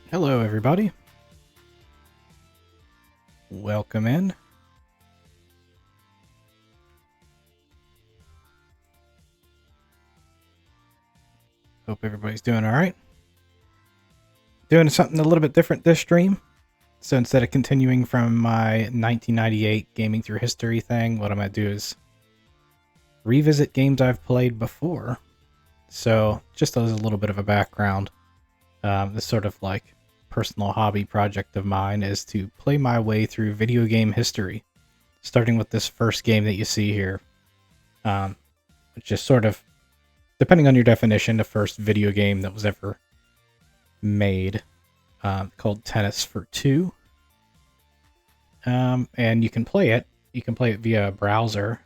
Hello, everybody. Welcome in. Hope everybody's doing all right. Doing something a little bit different this stream. So instead of continuing from my 1998 Gaming Through History thing, what I'm going to do is revisit games I've played before. So just as a little bit of a background, this sort of like personal hobby project of mine is to play my way through video game history, starting with this first game that you see here, which is sort of, depending on your definition, the first video game that was ever made, called Tennis for Two. And you can play it. You can play it via a browser,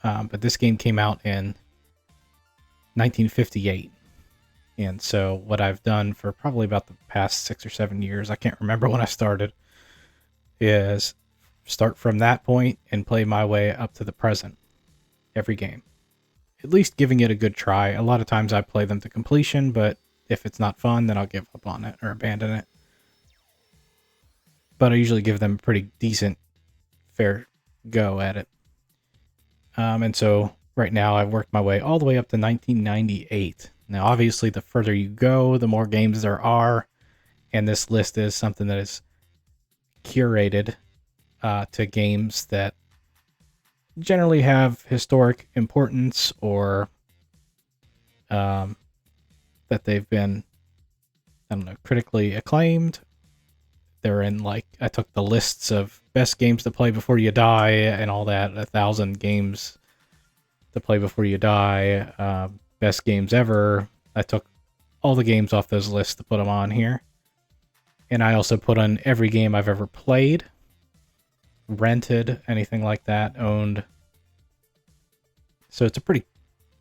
but this game came out in 1958. And so what I've done for probably about the past 6 or 7 years, I can't remember when I started, is start from that point and play my way up to the present every game. At least giving it a good try. A lot of times I play them to completion, but if it's not fun, then I'll give up on it or abandon it. But I usually give them a pretty decent, fair go at it. And so right now I've worked my way all the way up to 1998. Now, obviously, the further you go, the more games there are. And this list is something that is curated to games that generally have historic importance or that they've been, I don't know, critically acclaimed. They're in, like, I took the lists of best games to play before you die and all that, 1,000 games to play before you die, best games ever. I took all the games off those lists to put them on here. And I also put on every game I've ever played, rented, anything like that, owned. So it's a pretty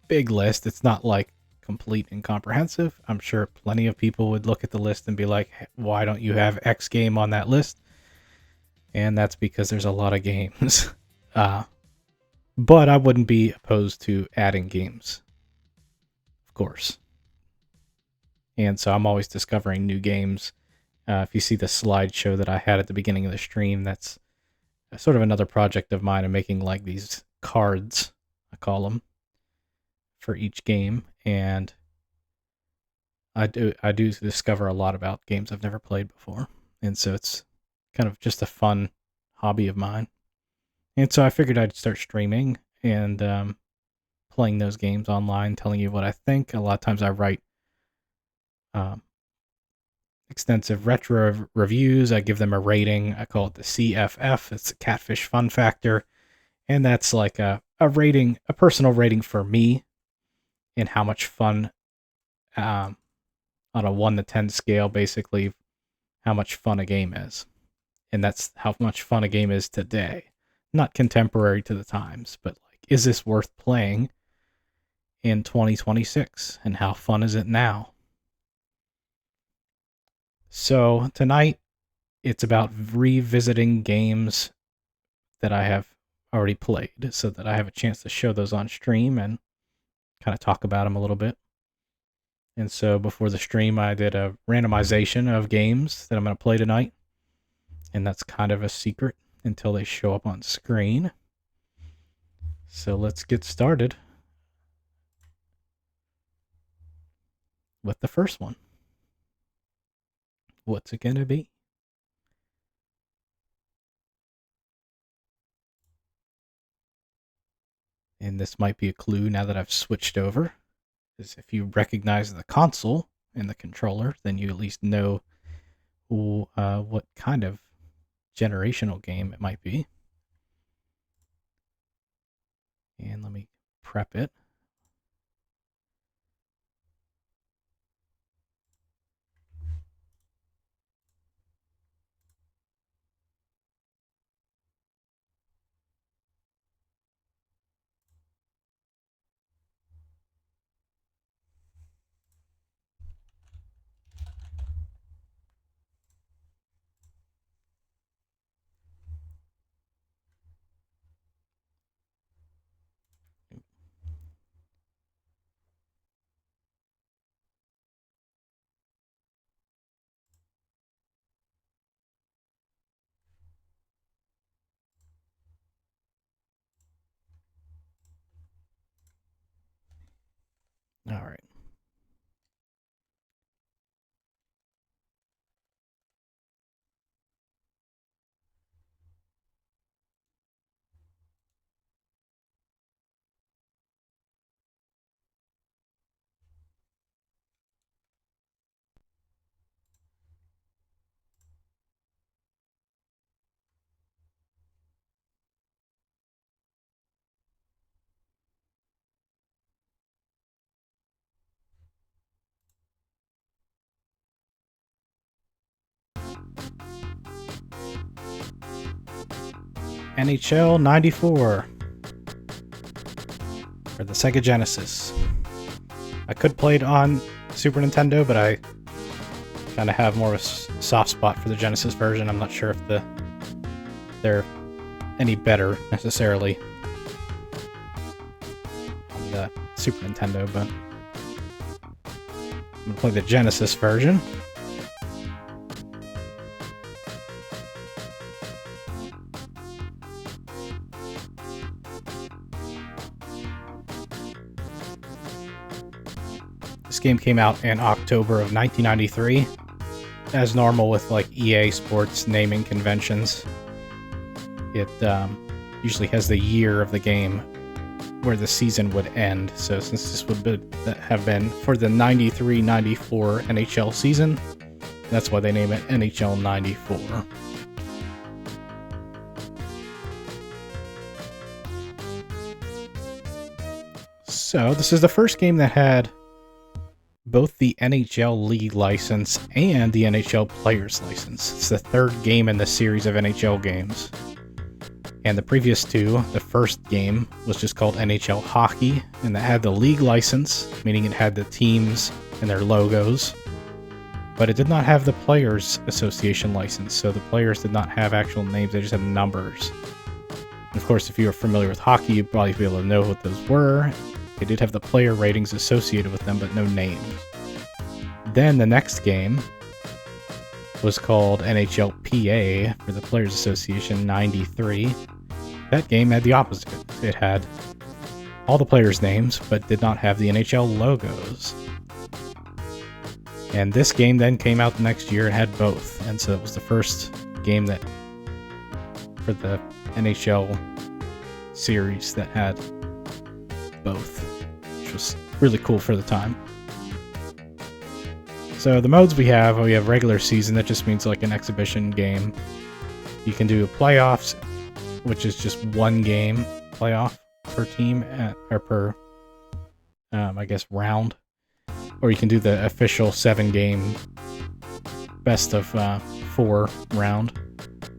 big list. It's not like complete and comprehensive. I'm sure plenty of people would look at the list and be like, why don't you have X game on that list? And that's because there's a lot of games. But I wouldn't be opposed to adding games, of course. And so I'm always discovering new games. If you see the slideshow that I had at the beginning of the stream, that's sort of another project of mine. I'm making like these cards, I call them, for each game. And I do discover a lot about games I've never played before. And so it's kind of just a fun hobby of mine. And so I figured I'd start streaming and playing those games online, telling you what I think. A lot of times I write extensive retro reviews. I give them a rating. I call it the CFF. It's a Catfish Fun Factor. And that's like a rating, a personal rating for me and how much fun, on a 1 to 10 scale, basically, how much fun a game is. And that's how much fun a game is today. Not contemporary to the times, but like, is this worth playing in 2026? And how fun is it now? So tonight, it's about revisiting games that I have already played so that I have a chance to show those on stream and kind of talk about them a little bit. And so before the stream, I did a randomization of games that I'm going to play tonight. And that's kind of a secret until they show up on screen. So let's get started with the first one. What's it going to be? And this might be a clue now that I've switched over. Is if you recognize the console and the controller, then you at least know what kind of generational game it might be. And let me prep it. All right. NHL 94 for the Sega Genesis. I could play it on Super Nintendo, but I kind of have more of a soft spot for the Genesis version. I'm not sure if they're any better necessarily on the Super Nintendo, but I'm gonna play the Genesis version. This game came out in October of 1993. As normal with like EA Sports naming conventions, it usually has the year of the game where the season would end. So since this would have been for the 93-94 NHL season, that's why they name it NHL 94. So this is the first game that had both the NHL League license and the NHL Players license. It's the third game in the series of NHL games. And the previous two, the first game was just called NHL Hockey, and that had the league license, meaning it had the teams and their logos, but it did not have the Players Association license, so the players did not have actual names, they just had numbers. And of course, if you were familiar with hockey, you'd probably be able to know what those were. They did have the player ratings associated with them, but no names. Then the next game was called NHL PA for the Players Association 93. That game had the opposite. It had all the players' names, but did not have the NHL logos. And this game then came out the next year and had both. And so it was the first game that for the NHL series that had both, which was really cool for the time. So the modes we have regular season, that just means like an exhibition game. You can do playoffs, which is just one game playoff per team or per I guess round, or you can do the official 7-game best of 4 round,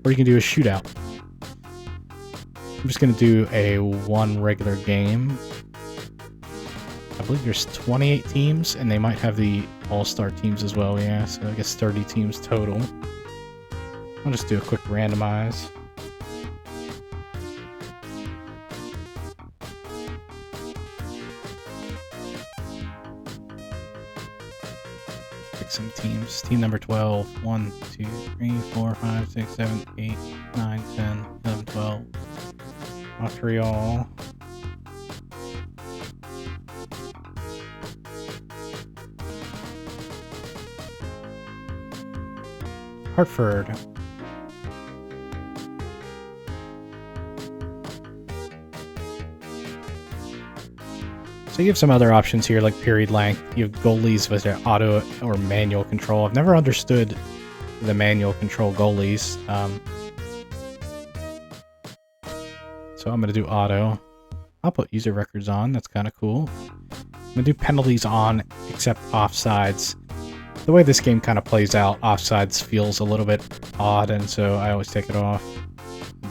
or you can do a shootout. I'm just gonna do a one regular game. I believe there's 28 teams, and they might have the all-star teams as well, yeah, so I guess 30 teams total. I'll just do a quick randomize. Pick some teams. Team number 12. 1, 2, 3, 4, 5, 6, 7, 8, 9, 10, 11, 12. Montreal. Hartford. So you have some other options here, like period length. You have goalies with their auto or manual control. I've never understood the manual control goalies. So I'm going to do auto. I'll put user records on. That's kind of cool. I'm going to do penalties on, except offsides. The way this game kind of plays out, offsides feels a little bit odd, and so I always take it off.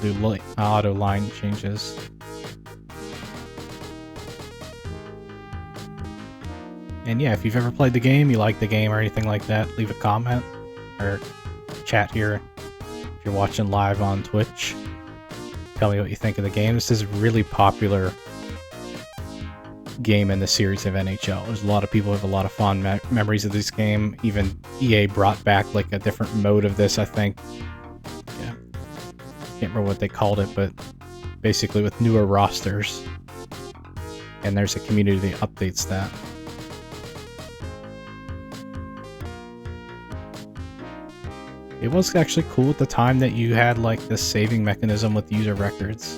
Do auto line changes. And yeah, if you've ever played the game, you like the game or anything like that, leave a comment or chat here if you're watching live on Twitch. Tell me what you think of the game. This is a really popular game in the series of NHL. There's a lot of people who have a lot of fond memories of this game. Even EA brought back like a different mode of this, I think. Yeah, can't remember what they called it, but basically with newer rosters. And there's a community that updates that. It was actually cool at the time that you had like this saving mechanism with user records.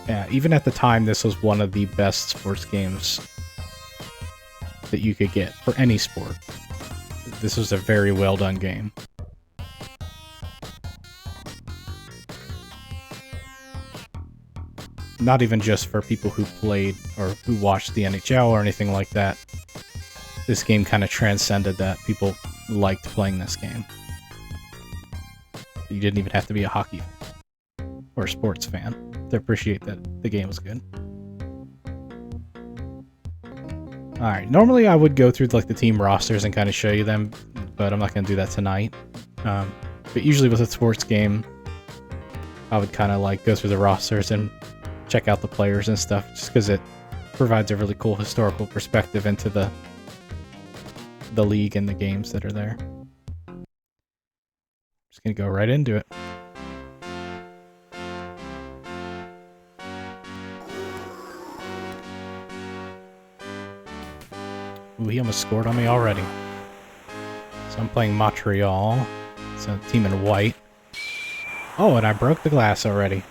Yeah, even at the time, this was one of the best sports games that you could get for any sport. This was a very well done game. Not even just for people who played or who watched the NHL or anything like that. This game kind of transcended that. People liked playing this game. You didn't even have to be a hockey or a sports fan to appreciate that the game was good. Alright, normally I would go through like the team rosters and kind of show you them, but I'm not going to do that tonight. But usually with a sports game, I would kind of like go through the rosters and check out the players and stuff, just because it provides a really cool historical perspective into the league and the games that are there. Just going to go right into it. Ooh, he almost scored on me already. So I'm playing Montreal. It's a team in white. Oh, and I broke the glass already.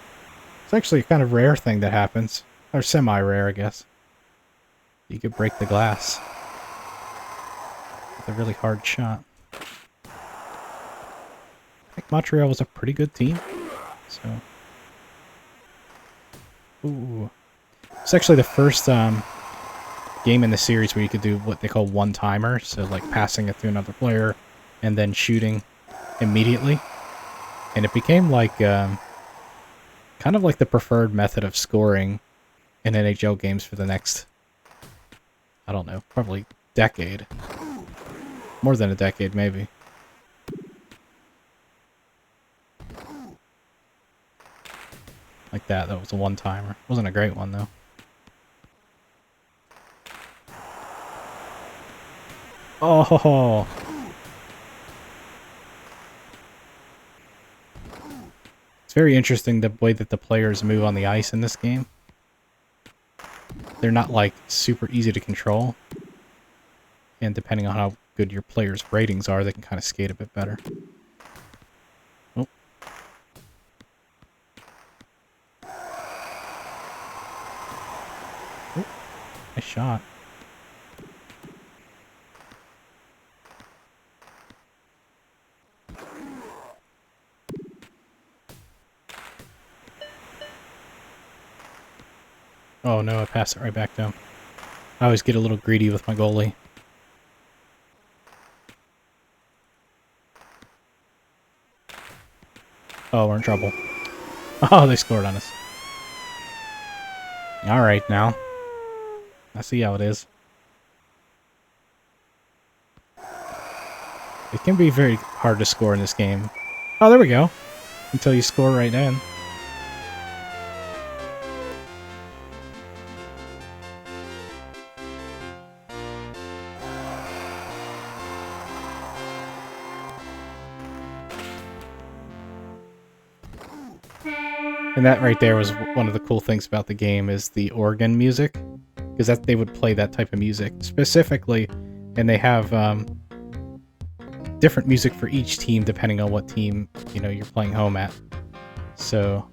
It's actually a kind of rare thing that happens. Or semi-rare, I guess. You could break the glass with a really hard shot. I think Montreal was a pretty good team. So, ooh. It's actually the first game in the series where you could do what they call one-timer, so like passing it to another player and then shooting immediately. And it became like kind of like the preferred method of scoring in NHL games for the next, I don't know, probably decade. More than a decade, maybe. Like that was a one-timer. Wasn't a great one, though. Oh! It's very interesting the way that the players move on the ice in this game. They're not, like, super easy to control. And depending on how good your players' ratings are, they can kind of skate a bit better. Oh. Oh. Nice shot. Oh no, I passed it right back to him. I always get a little greedy with my goalie. Oh, we're in trouble. Oh, they scored on us. Alright, now. I see how it is. It can be very hard to score in this game. Oh, there we go. Until you score right then. And that right there was one of the cool things about the game, is the organ music, because that they would play that type of music specifically, and they have different music for each team depending on what team you're playing home at. So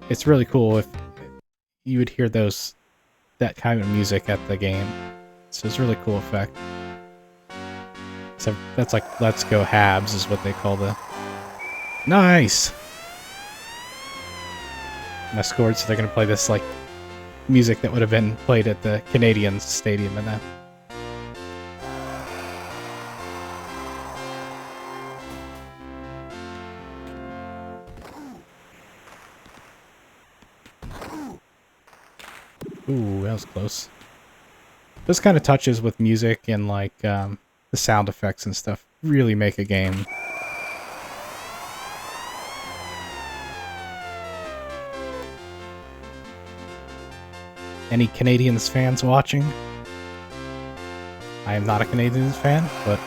it's really cool if you would hear that kind of music at the game. So it's a really cool effect. So that's like "Let's Go Habs" is what they call the. Nice. And I scored, so they're going to play this, like, music that would have been played at the Canadiens stadium and that. Ooh, that was close. This kind of touches with music and, like, the sound effects and stuff really make a game. Any Canadiens fans watching? I am not a Canadiens fan, but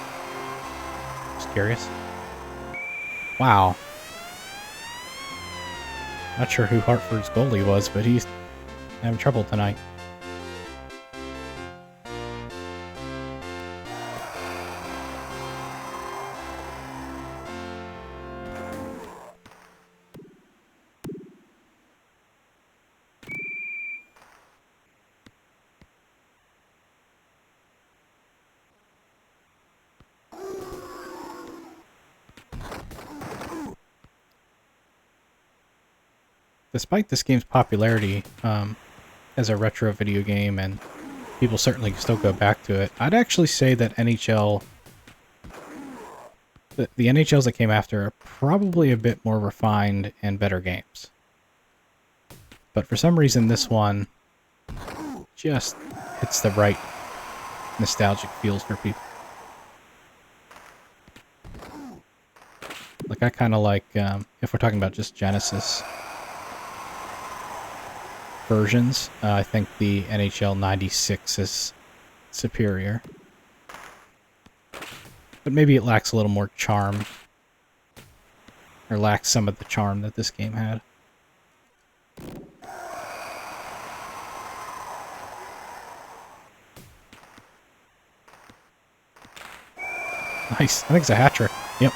just curious. Wow. Not sure who Hartford's goalie was, but he's having trouble tonight. Despite this game's popularity as a retro video game, and people certainly still go back to it, I'd actually say that NHL, the NHLs that came after are probably a bit more refined and better games. But for some reason, this one just hits the right nostalgic feels for people. Like, I kind of like, if we're talking about just Genesis versions, I think the NHL 96 is superior. But maybe it lacks a little more charm. Or lacks some of the charm that this game had. Nice. I think it's a hat trick. Yep.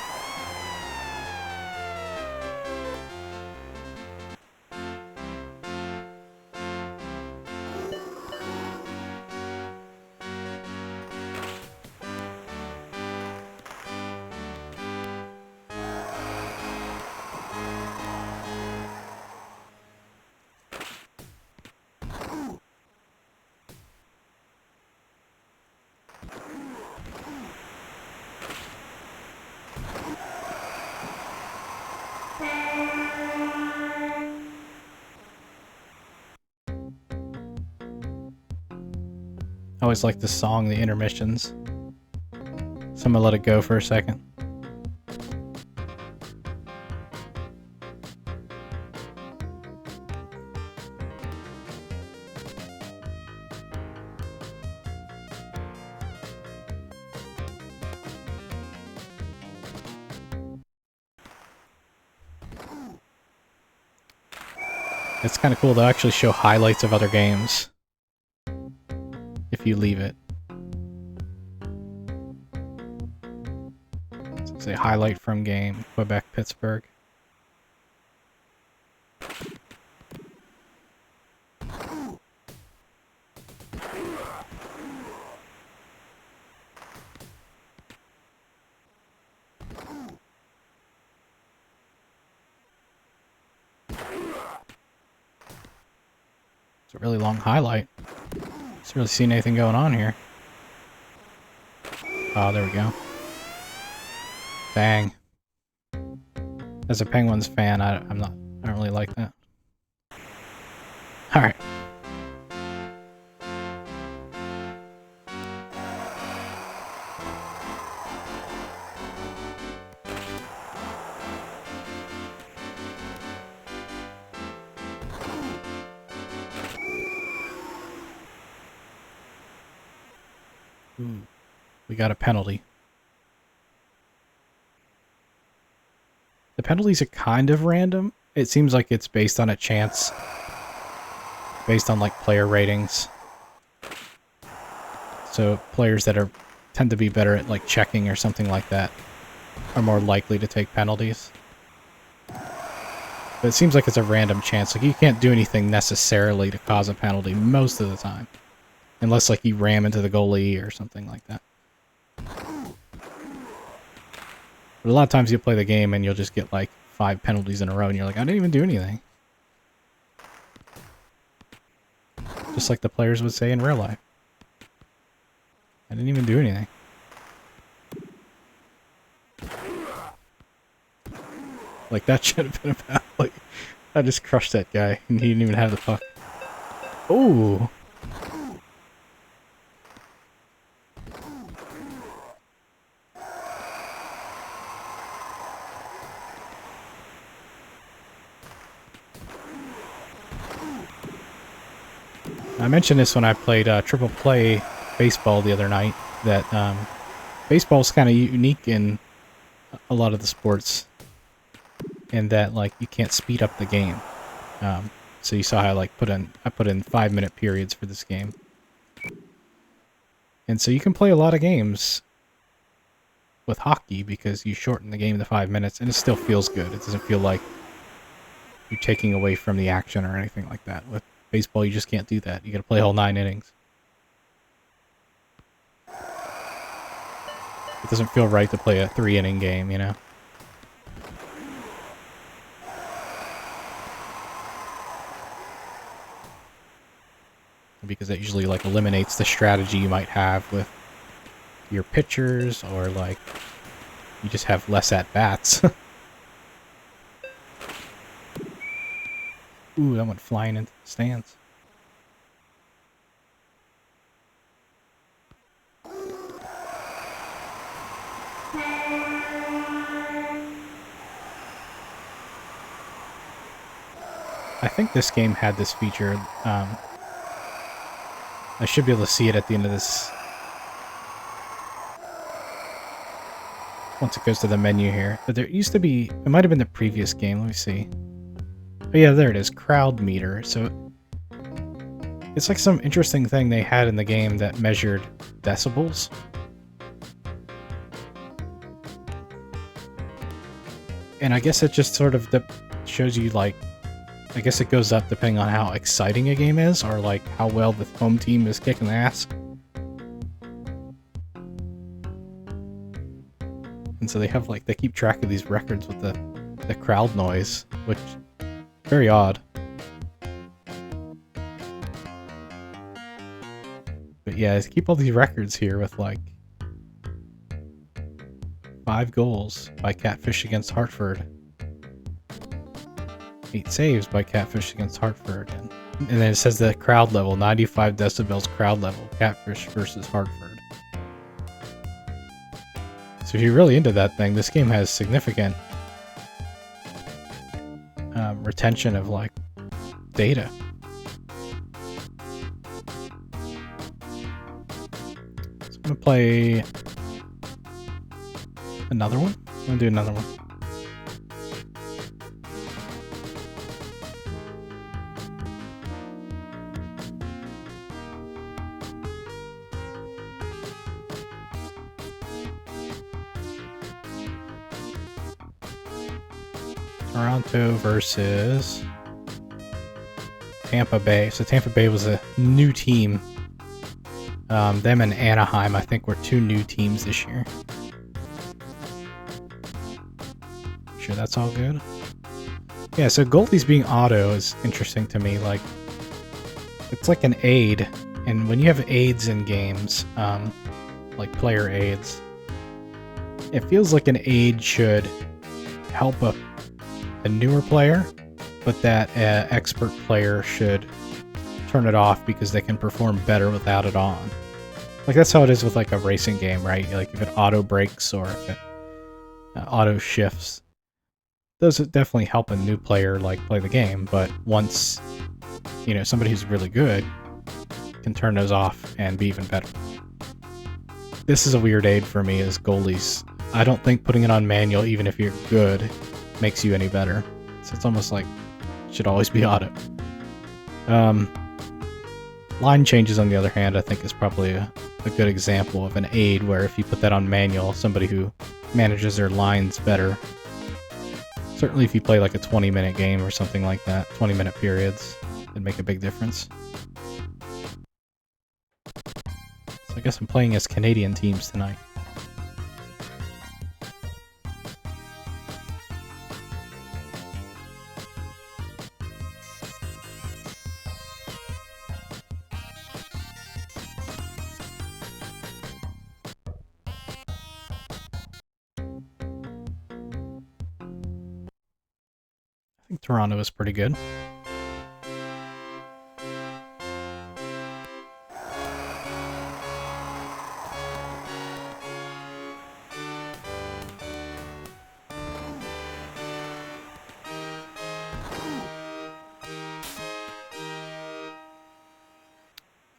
I always like this song, the intermissions. So I'm gonna let it go for a second. It's kind of cool. They'll actually show highlights of other games if you leave it. So say highlight from game, Quebec, Pittsburgh. It's a really long highlight. Just really seeing anything going on here. Oh, there we go. Dang. As a Penguins fan, I don't really like that. All right. Ooh, we got a penalty. The penalties are kind of random. It seems like it's based on a chance. Based on, like, player ratings. So players that tend to be better at, like, checking or something like that are more likely to take penalties. But it seems like it's a random chance. Like, you can't do anything necessarily to cause a penalty most of the time. Unless, like, you ram into the goalie or something like that. But a lot of times you'll play the game and you'll just get, like, 5 penalties in a row and you're like, I didn't even do anything. Just like the players would say in real life. I didn't even do anything. Like, that should have been about, like, I just crushed that guy and he didn't even have the puck. Ooh. I mentioned this when I played Triple Play Baseball the other night, that baseball is kind of unique in a lot of the sports, in that, like, you can't speed up the game. So you saw how I put in 5-minute periods for this game. And so you can play a lot of games with hockey because you shorten the game to 5 minutes and it still feels good. It doesn't feel like you're taking away from the action or anything like that. With baseball, you just can't do that. You got to play all 9 innings. It doesn't feel right to play a 3-inning game, you know? Because that usually eliminates the strategy you might have with your pitchers, or you just have less at bats. Ooh, that went flying into the stands. I think this game had this feature. I should be able to see it at the end of this. Once it goes to the menu here. But there used to be... It might have been the previous game. Let me see. Oh yeah, there it is. Crowd meter. So it's like some interesting thing they had in the game that measured decibels. And I guess it just sort of shows you I guess it goes up depending on how exciting a game is, or how well the home team is kicking ass. And so they have they keep track of these records with the crowd noise, which very odd. But yeah, they keep all these records here with 5 goals by Catfish against Hartford. 8 saves by Catfish against Hartford. And then it says the crowd level, 95 decibels crowd level, Catfish versus Hartford. So if you're really into that thing, this game has significant retention of data. So I'm gonna play another one. I'm gonna do another one. Toronto versus Tampa Bay. So Tampa Bay was a new team. Them and Anaheim, I think, were 2 new teams this year. Sure that's all good? Yeah, so goalies being auto is interesting to me. It's like an aid. And when you have aids in games, like player aids, it feels like an aid should help a newer player, but that expert player should turn it off because they can perform better without it on. That's how it is with a racing game, right? If it auto brakes or if it auto shifts, those definitely help a new player play the game. But once somebody who's really good can turn those off and be even better. This is a weird aid for me as goalies. I don't think putting it on manual, even if you're good, makes you any better. So it's almost it should always be auto. Line changes, on the other hand, I think is probably a good example of an aid where if you put that on manual, somebody who manages their lines better. Certainly if you play a 20-minute game or something like that, 20-minute periods, it'd make a big difference. So I guess I'm playing as Canadian teams tonight. I think Toronto is pretty good.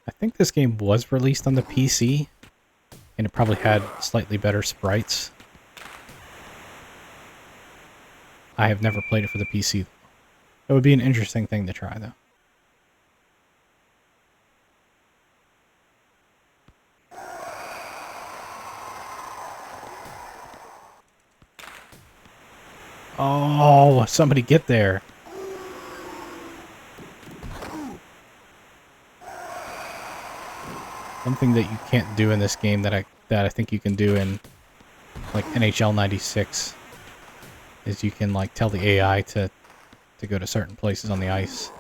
I think this game was released on the PC, and it probably had slightly better sprites. I have never played it for the PC. It would be an interesting thing to try, though. Oh, somebody get there. One thing that you can't do in this game that I think you can do in like NHL 96 is you can like tell the AI to go to certain places on the ice.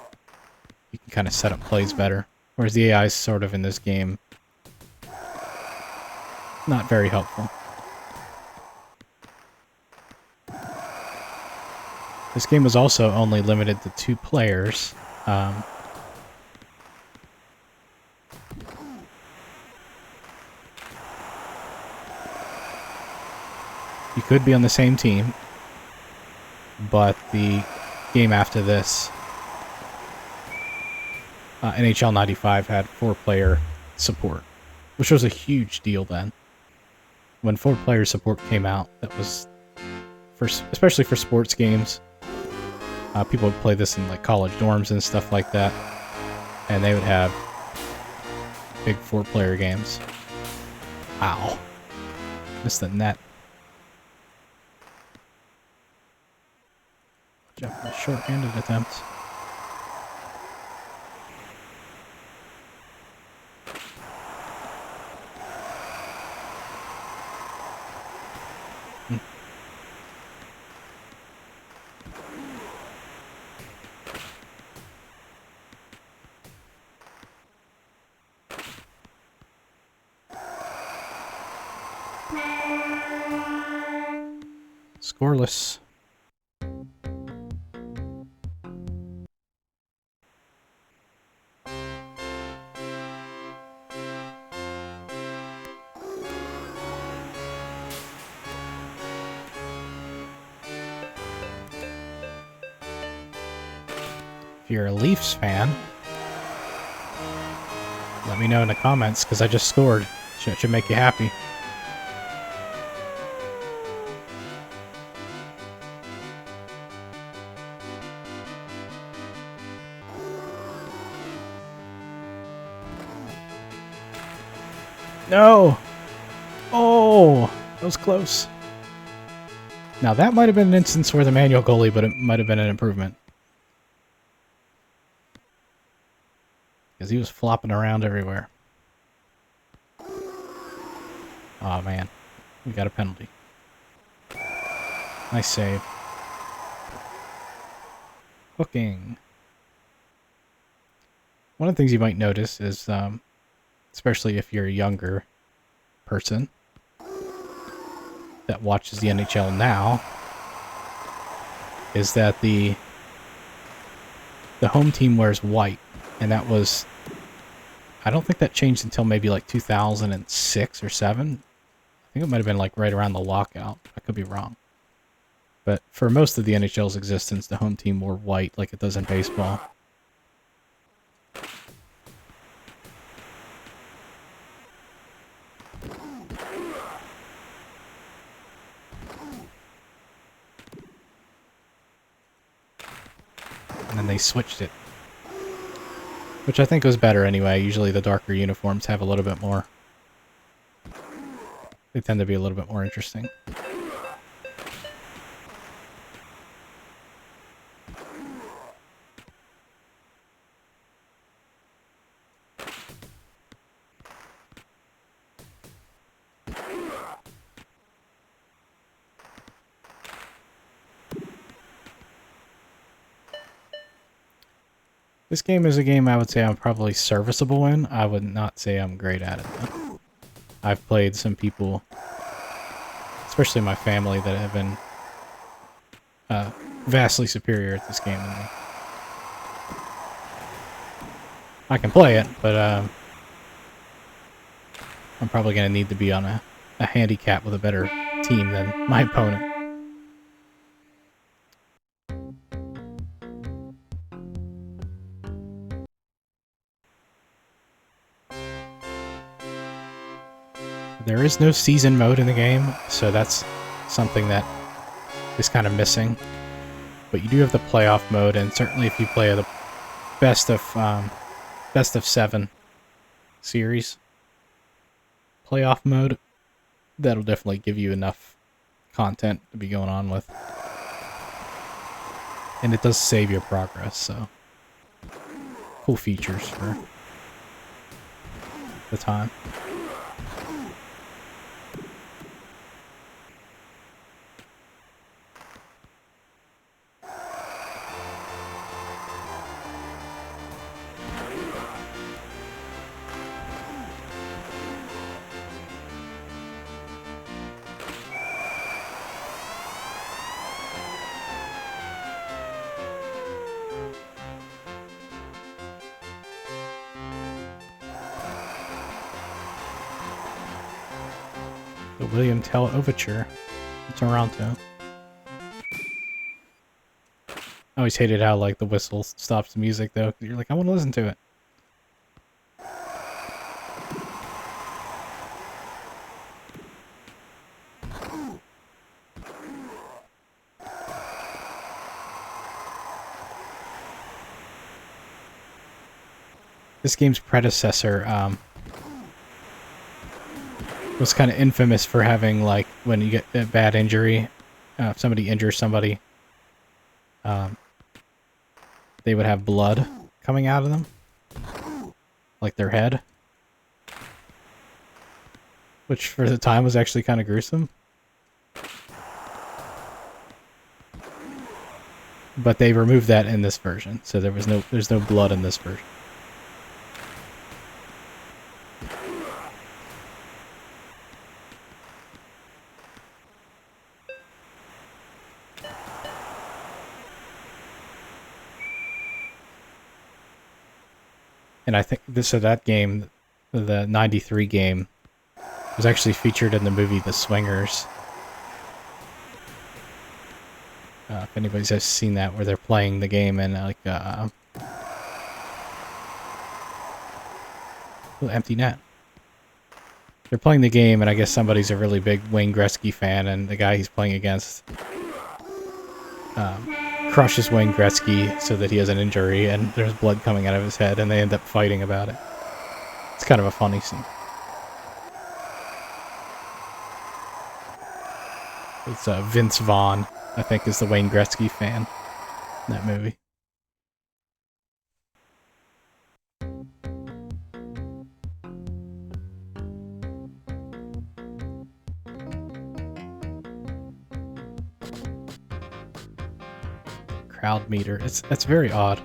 You can kind of set up plays better. Whereas the AI is sort of in this game not very helpful. This game was also only limited to 2 players. You could be on the same team, but the game after this, NHL 95 had 4-player support, which was a huge deal then. When 4-player support came out, that was, especially for sports games. People would play this in like college dorms and stuff like that, and they would have big 4-player games. Ow. Missed the net. Watch out for short-handed attempts. Scoreless. If you're a Leafs fan, let me know in the comments, because I just scored. Should make you happy. No! Oh! That was close. Now that might have been an instance where the manual goalie, but it might have been an improvement. Because he was flopping around everywhere. Oh man. We got a penalty. Nice save. Hooking. One of the things you might notice is, especially if you're a younger person that watches the NHL now, is that the home team wears white, and that was, I don't think that changed until maybe like 2006 or 7. I think it might have been like right around the lockout. I could be wrong. But for most of the NHL's existence, the home team wore white like it does in baseball. And then they switched it. Which I think was better anyway. Usually the darker uniforms have a little bit more. They tend to be a little bit more interesting. This game is a game I would say I'm probably serviceable in. I would not say I'm great at it, though. I've played some people, especially my family, that have been vastly superior at this game than me. I can play it, but I'm probably going to need to be on a handicap with a better team than my opponent. There is no season mode in the game, so that's something that is kind of missing. But you do have the playoff mode, and certainly if you play the best of 7 series playoff mode, that'll definitely give you enough content to be going on with. And it does save your progress, so cool features for the time. The William Tell Overture in Toronto. I always hated how like the whistle stops the music though. You're like, I want to listen to it. This game's predecessor was kind of infamous for having, like, when you get a bad injury, if somebody injures somebody, they would have blood coming out of them, like their head, which for the time was actually kind of gruesome. But they removed that in this version, so there's no blood in this version. And I think that game, the 93 game, was actually featured in the movie The Swingers. If anybody's ever seen that, where they're playing the game and like empty net. They're playing the game, and I guess somebody's a really big Wayne Gretzky fan, and the guy he's playing against crushes Wayne Gretzky so that he has an injury, and there's blood coming out of his head, and they end up fighting about it. It's kind of a funny scene. It's Vince Vaughn, I think, is the Wayne Gretzky fan in that movie. Crowd meter. It's very odd.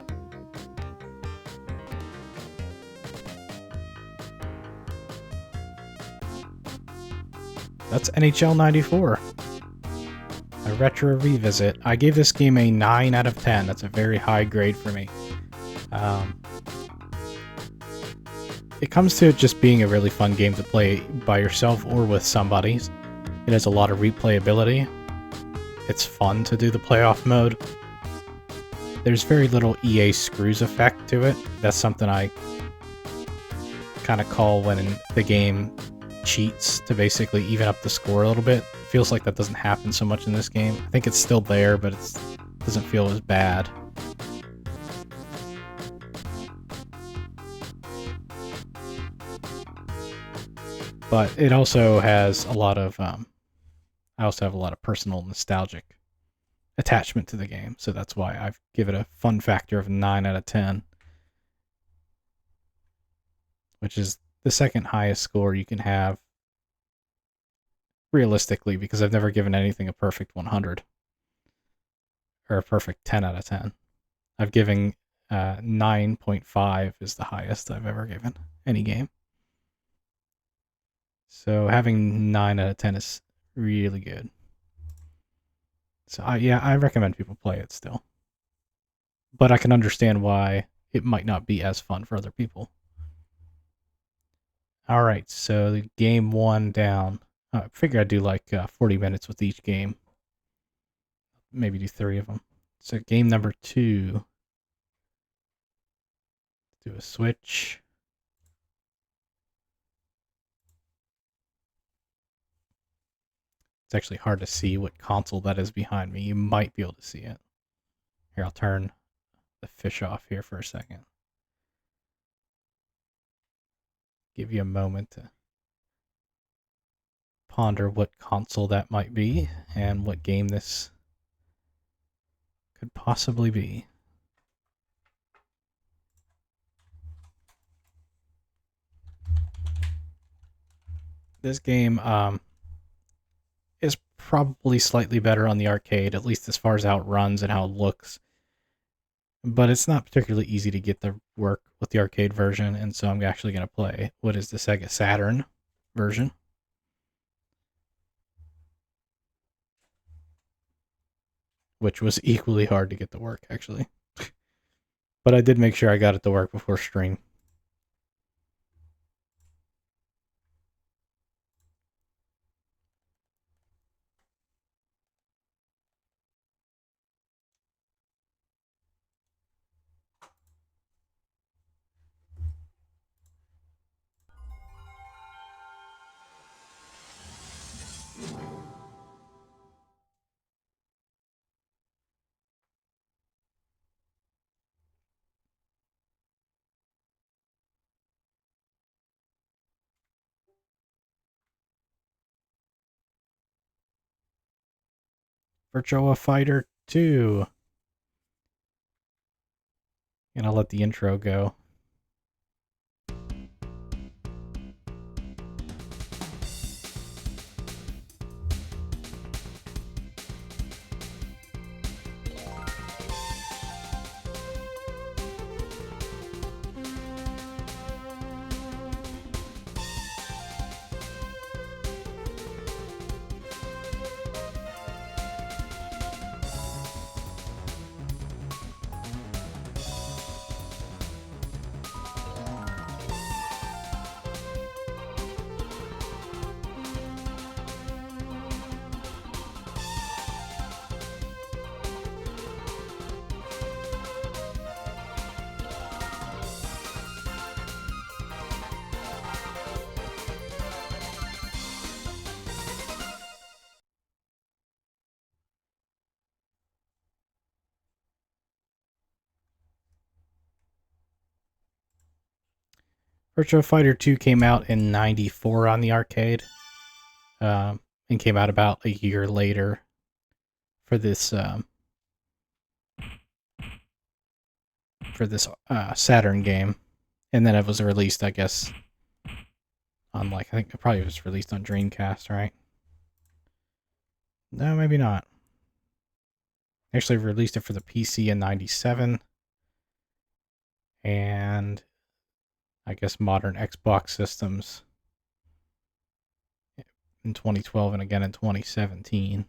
That's NHL 94. A retro revisit. I gave this game a 9 out of 10. That's a very high grade for me. It comes to it just being a really fun game to play by yourself or with somebody. It has a lot of replayability. It's fun to do the playoff mode. There's very little EA screws effect to it. That's something I kind of call when the game cheats to basically even up the score a little bit. It feels like that doesn't happen so much in this game. I think it's still there, but it doesn't feel as bad. But it also has a lot of, I also have a lot of personal nostalgic attachment to the game, so that's why I've given it a fun factor of 9 out of 10, which is the second highest score you can have realistically, because I've never given anything a perfect 100 or a perfect 10 out of 10. I've given 9.5 is the highest I've ever given any game. So having 9 out of 10 is really good. So I recommend people play it still. But I can understand why it might not be as fun for other people. Alright, so game 1 down. I figure I'd do like 40 minutes with each game. Maybe do 3 of them. So game number 2. Do a switch. It's actually hard to see what console that is behind me. You might be able to see it. Here, I'll turn the fish off here for a second. Give you a moment to ponder what console that might be and what game this could possibly be. This game is probably slightly better on the arcade, at least as far as how it runs and how it looks. But it's not particularly easy to get the work with the arcade version, and so I'm actually going to play what is the Sega Saturn version. Which was equally hard to get to work, actually. But I did make sure I got it to work before stream. Virtua Fighter 2. And I'll let the intro go. Virtua Fighter 2 came out in '94 on the arcade, and came out about a year later for this Saturn game, and then it was released, I guess, on I think it probably was released on Dreamcast, right? No, maybe not. Actually released it for the PC in '97, and I guess modern Xbox systems in 2012 and again in 2017.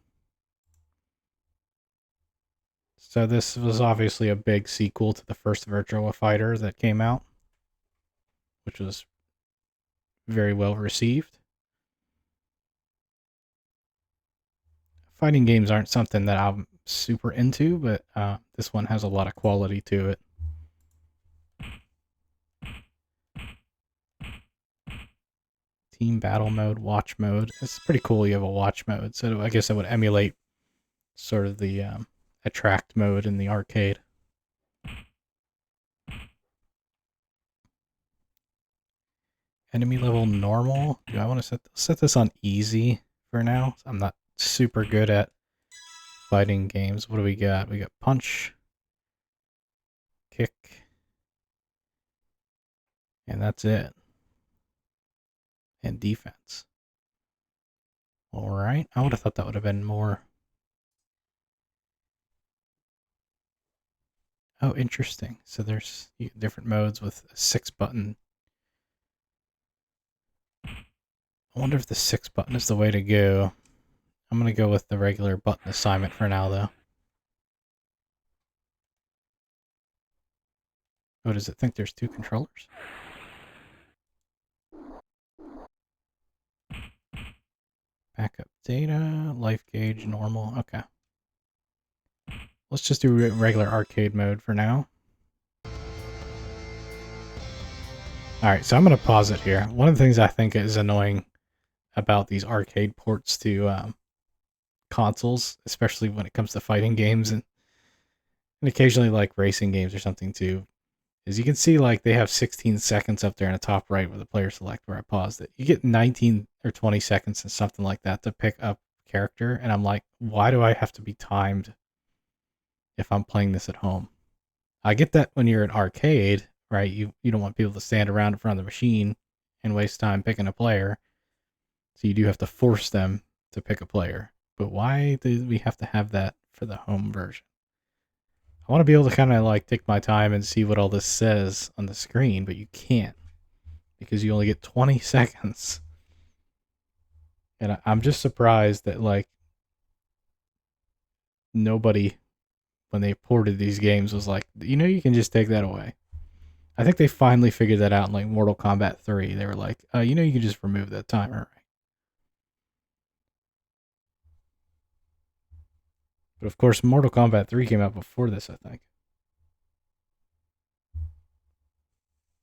So this was obviously a big sequel to the first Virtua Fighter that came out, which was very well received. Fighting games aren't something that I'm super into, but this one has a lot of quality to it. Team battle mode, watch mode. It's pretty cool you have a watch mode, so I guess it would emulate sort of the attract mode in the arcade. Enemy level normal. Do I want to set this on easy for now? I'm not super good at fighting games. What do we got? We got punch, kick, and that's it. And defense. Alright, I would have thought that would have been more. Oh, interesting. So there's different modes with a 6-button. I wonder if the 6-button is the way to go. I'm going to go with the regular button assignment for now, though. Oh, does it think there's 2 controllers? Backup data, life gauge, normal. Okay. Let's just do regular arcade mode for now. Alright, so I'm going to pause it here. One of the things I think is annoying about these arcade ports to consoles, especially when it comes to fighting games, and And occasionally like racing games or something too. Is you can see like they have 16 seconds up there in the top right with the player select where I paused it. You get 19 or 20 seconds and something like that to pick up character, and I'm like, why do I have to be timed if I'm playing this at home? I get that when you're an arcade, right? You don't want people to stand around in front of the machine and waste time picking a player. So you do have to force them to pick a player. But why do we have to have that for the home version? I want to be able to kind of like take my time and see what all this says on the screen, but you can't because you only get 20 seconds. And I'm just surprised that like nobody, when they ported these games, was like, you can just take that away. I think they finally figured that out in like Mortal Kombat 3. They were like, you can just remove that timer. But of course, Mortal Kombat 3 came out before this, I think.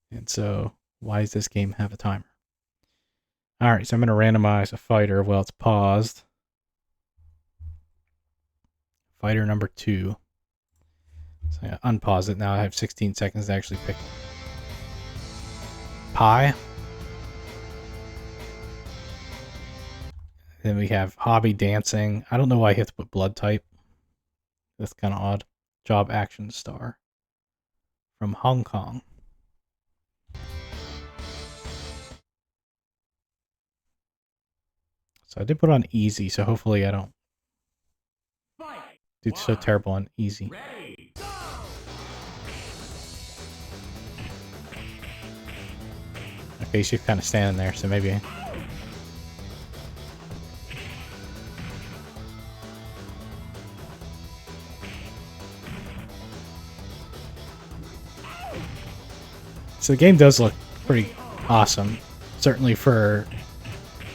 And so, why does this game have a timer? Alright, so I'm going to randomize a fighter while it's paused. Fighter number 2. So I unpause it now. I have 16 seconds to actually pick Pi. Then we have hobby dancing. I don't know why I have to put blood type. That's kind of odd. Job action star. From Hong Kong. So I did put on easy, so hopefully I don't do so terrible on easy. Okay, she's kind of standing there, so maybe. So the game does look pretty awesome. Certainly for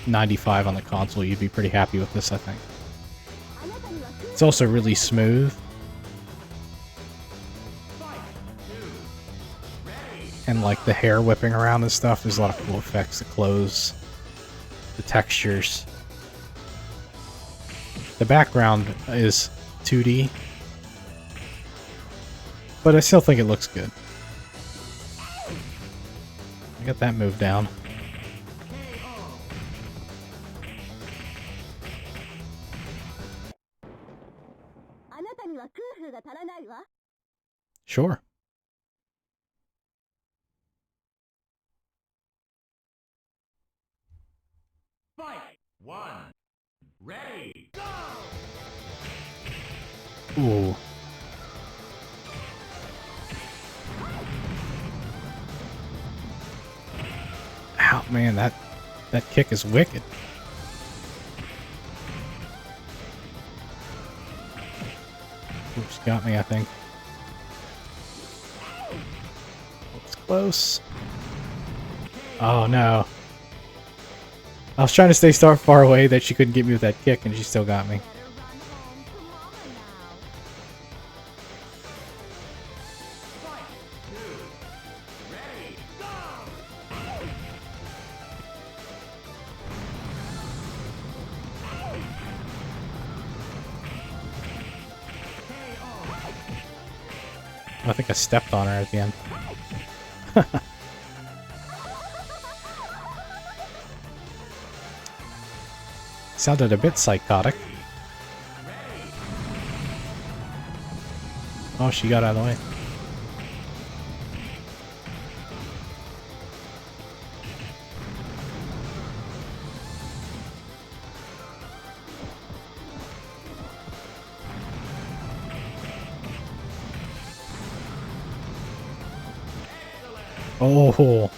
95 on the console, you'd be pretty happy with this, I think. It's also really smooth. And like the hair whipping around and stuff, there's a lot of cool effects, the clothes, the textures. The background is 2D, but I still think it looks good. I got that move down. Sure. Fight! 1. Ready! Go! Ooh. Ow, man, that kick is wicked. Oops, got me, I think. It's close. Oh, no. I was trying to stay far away that she couldn't get me with that kick, and she still got me. I think I stepped on her at the end. Sounded a bit psychotic. Oh, she got out of the way. Oh.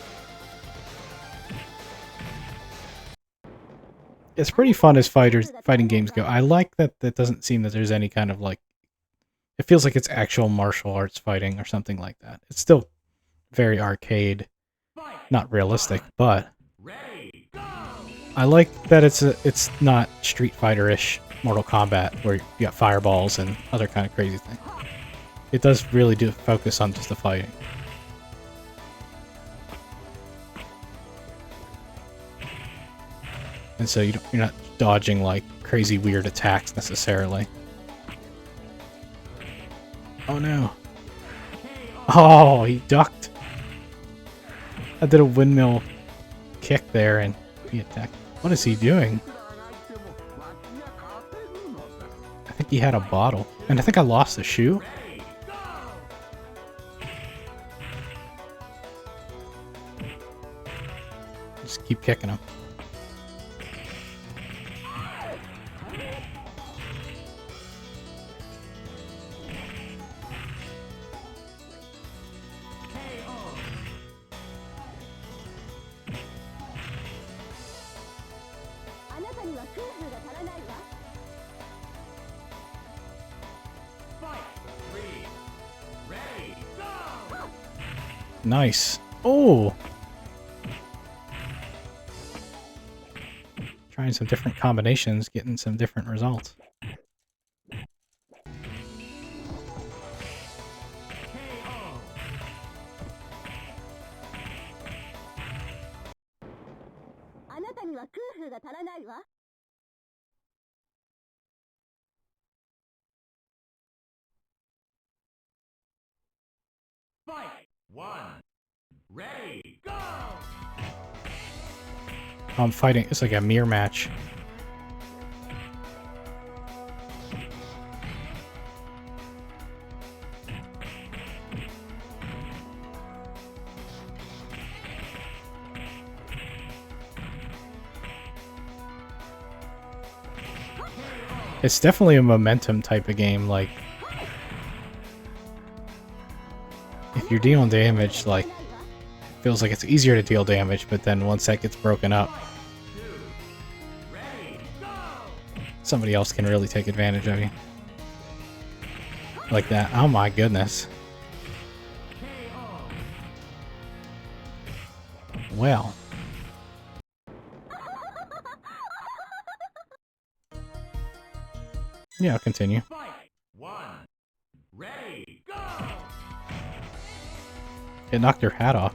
It's pretty fun as fighting games go. I like that it doesn't seem that there's any kind of like... It feels like it's actual martial arts fighting or something like that. It's still very arcade, not realistic, but I like that it's not Street Fighter-ish Mortal Kombat where you got fireballs and other kind of crazy things. It does really do focus on just the fighting. And so you're not dodging like crazy weird attacks necessarily. Oh no. Oh, he ducked. I did a windmill kick there and he attacked. What is he doing? I think he had a bottle. And I think I lost the shoe. Just keep kicking him. Nice. Oh! Trying some different combinations, getting some different results. Fight! 1. Ready, go! I'm fighting. It's like a mirror match. It's definitely a momentum type of game. Like, if you're dealing damage, like, it feels like it's easier to deal damage, but then once that gets broken up, somebody else can really take advantage of you. Like that. Oh my goodness. Well. Yeah, I'll continue. Fight! 1. Ready, go! It knocked your hat off.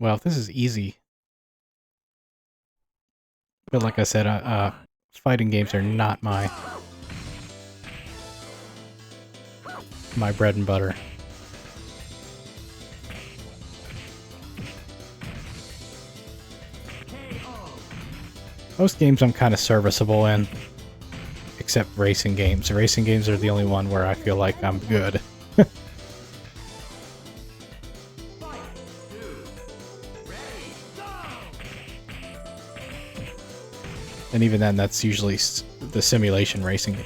Well, this is easy. But like I said, fighting games are not my bread and butter. Most games I'm kind of serviceable in, except racing games. Racing games are the only one where I feel like I'm good. And even then, that's usually the simulation racing.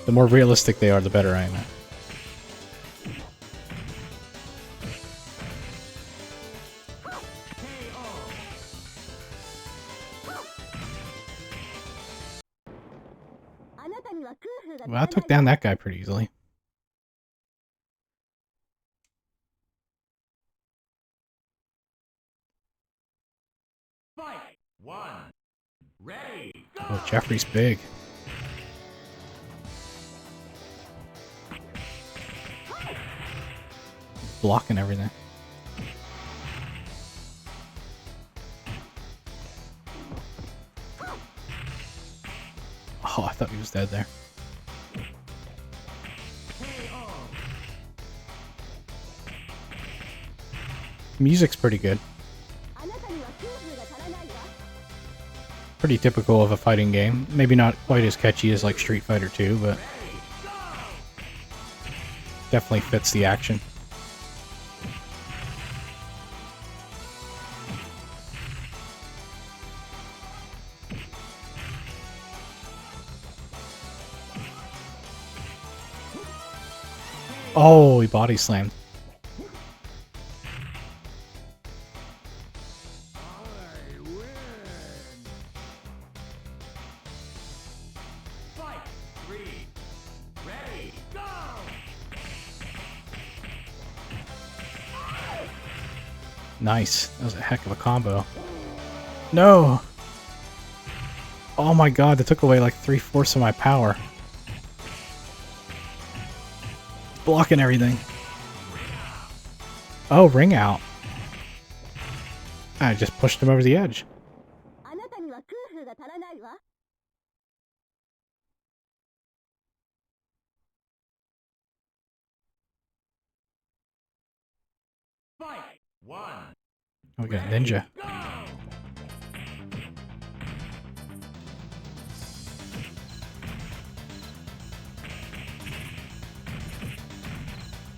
The more realistic they are, the better I am at. Well, I took down that guy pretty easily. Fight! 1. Ready, go! Oh, Jeffrey's big. Blocking everything. Oh, I thought he was dead there. Music's pretty good. Pretty typical of a fighting game. Maybe not quite as catchy as like Street Fighter 2, but definitely fits the action. Oh, he body slammed. Nice. That was a heck of a combo. No! Oh my god, that took away like 3/4 of my power. Blocking everything. Oh, ring out. I just pushed him over the edge. Fight! One. Oh, we got a ninja.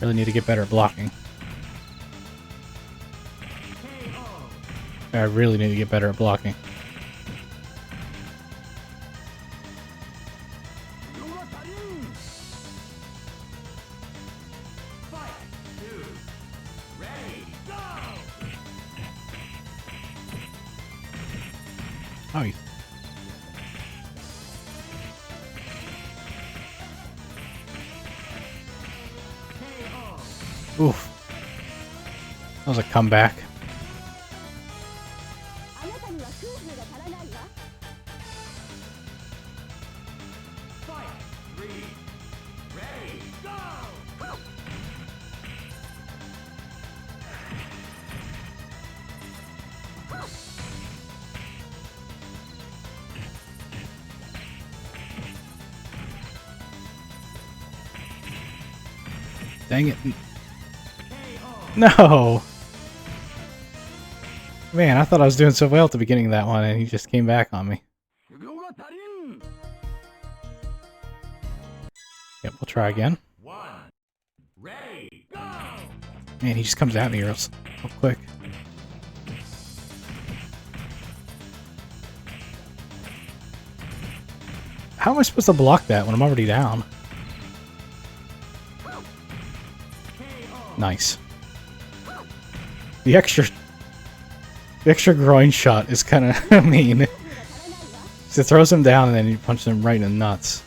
Really need to get better at blocking. I really need to get better at blocking. Oh, oof. That was a comeback. Dang it. No! Man, I thought I was doing so well at the beginning of that one, and he just came back on me. Yep, we'll try again. Man, he just comes at me real quick. How am I supposed to block that when I'm already down? Nice. The extra groin shot is kind of mean. So it throws him down and then you punch him right in the nuts.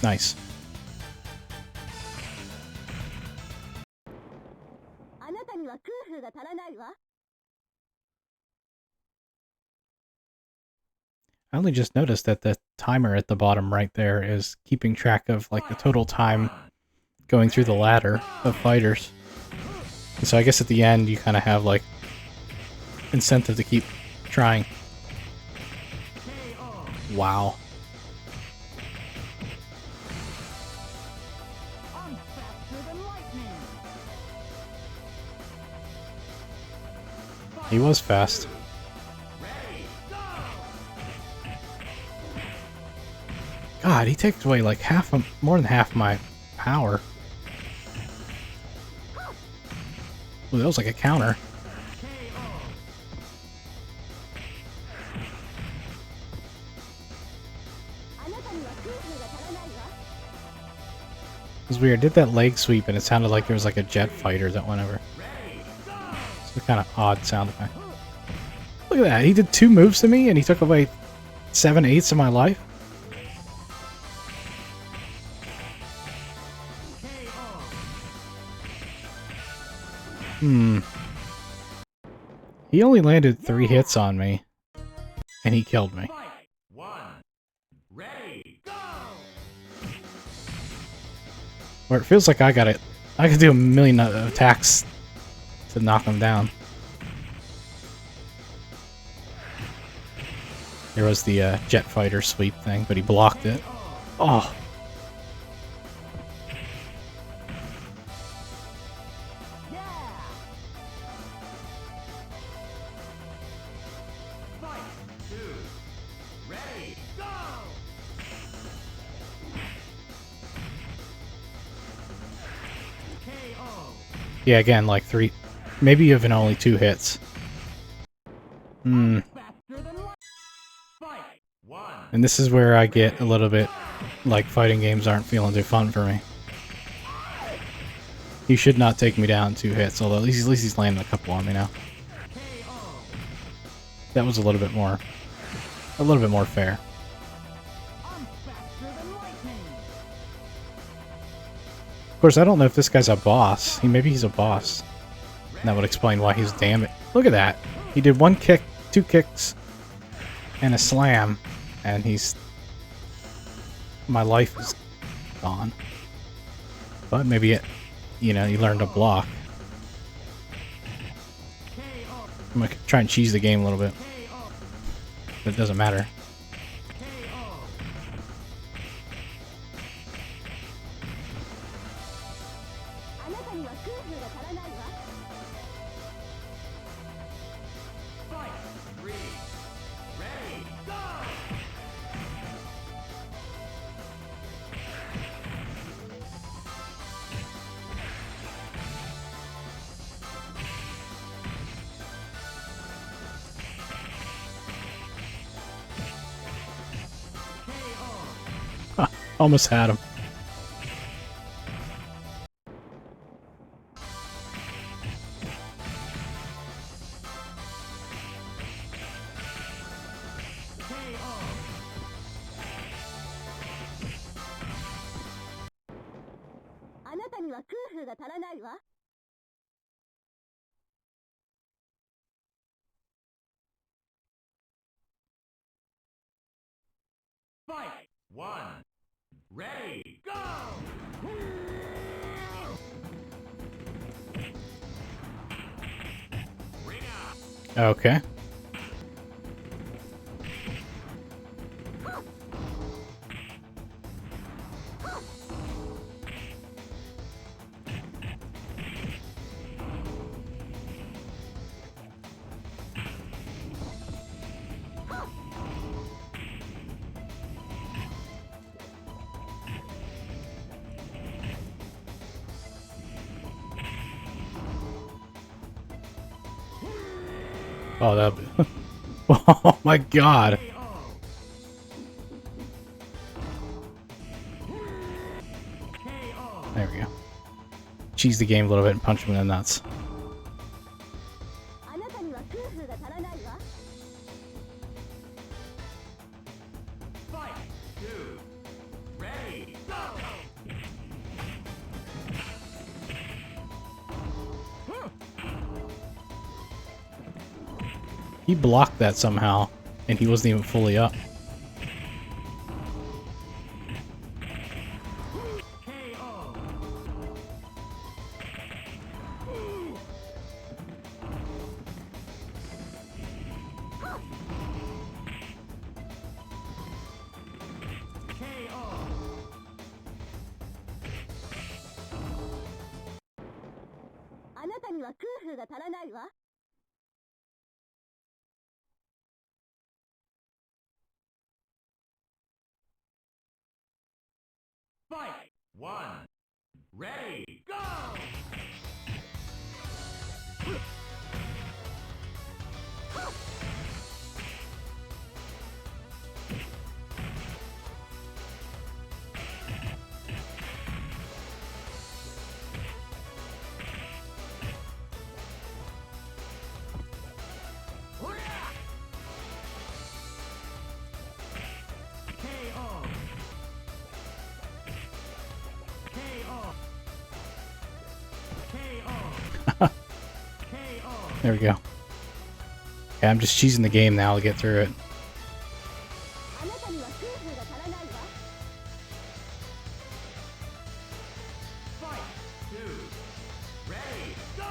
Nice. I only just noticed that the timer at the bottom right there is keeping track of like the total time going through the ladder of fighters. And so I guess at the end you kind of have like incentive to keep trying. Wow. He was fast. God, he takes away like more than half my power. Ooh, that was like a counter. It was weird. I did that leg sweep and it sounded like there was like a jet fighter that went over. It's a kind of odd sound effect. Look at that. He did 2 moves to me and he took away 7/8 of my life. He only landed 3 hits on me, and he killed me. Where it feels like I got it. I could do a million attacks to knock him down. There was the jet fighter sweep thing, but he blocked it. Oh. Yeah, again, like 3, maybe even only 2 hits. And this is where I get a little bit like fighting games aren't feeling too fun for me. He should not take me down 2 hits, although at least he's landing a couple on me now. That was a little bit more fair. Of course, I don't know if this guy's a boss. Maybe he's a boss. And that would explain why he's damaged. Look at that. He did 1 kick, 2 kicks, and a slam, and he's... My life is gone. But maybe it, you know, he learned to block. I'm gonna try and cheese the game a little bit. But it doesn't matter. Almost had him. Fight! 1. Ready, go! Ring out! Okay. Oh, that. Oh my god. There we go. Cheese the game a little bit and punch him in the nuts. Fight! 2. Ready, go! He blocked that somehow, and he wasn't even fully up. Fight! 1. Ready, go! There we go. Yeah, I'm just cheesing the game now to get through it. Fight! 2. Ready, go!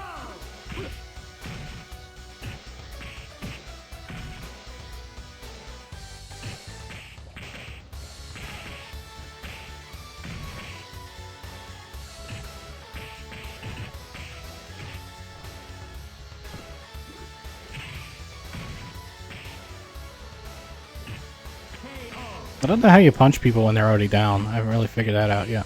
I don't know how you punch people when they're already down. I haven't really figured that out yet.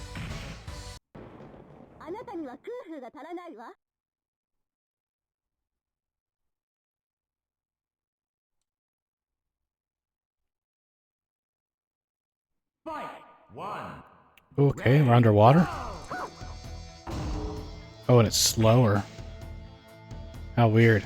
Fight! One. Okay, we're underwater. Oh, and it's slower. How weird.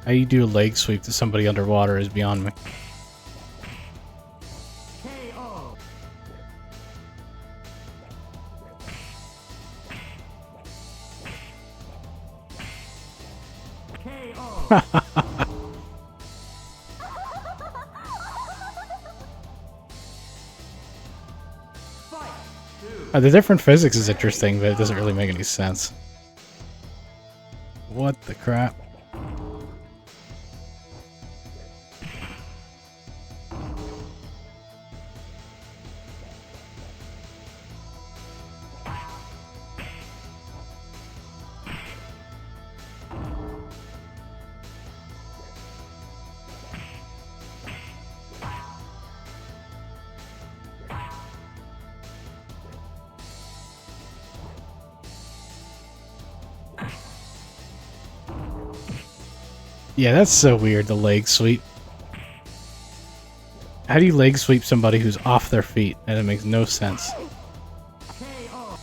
How you do a leg sweep to somebody underwater is beyond me. KO. KO. Fight! Two. The different physics is interesting, but it doesn't really make any sense. What the crap? Yeah, that's so weird, the leg sweep. How do you leg sweep somebody who's off their feet? And it makes no sense. KO.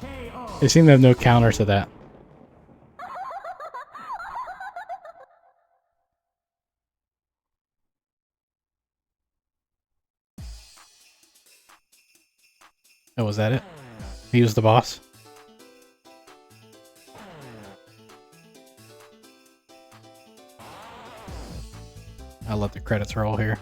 KO. They seem to have no counter to that. Oh, was that it? He was the boss? I'll let the credits roll here.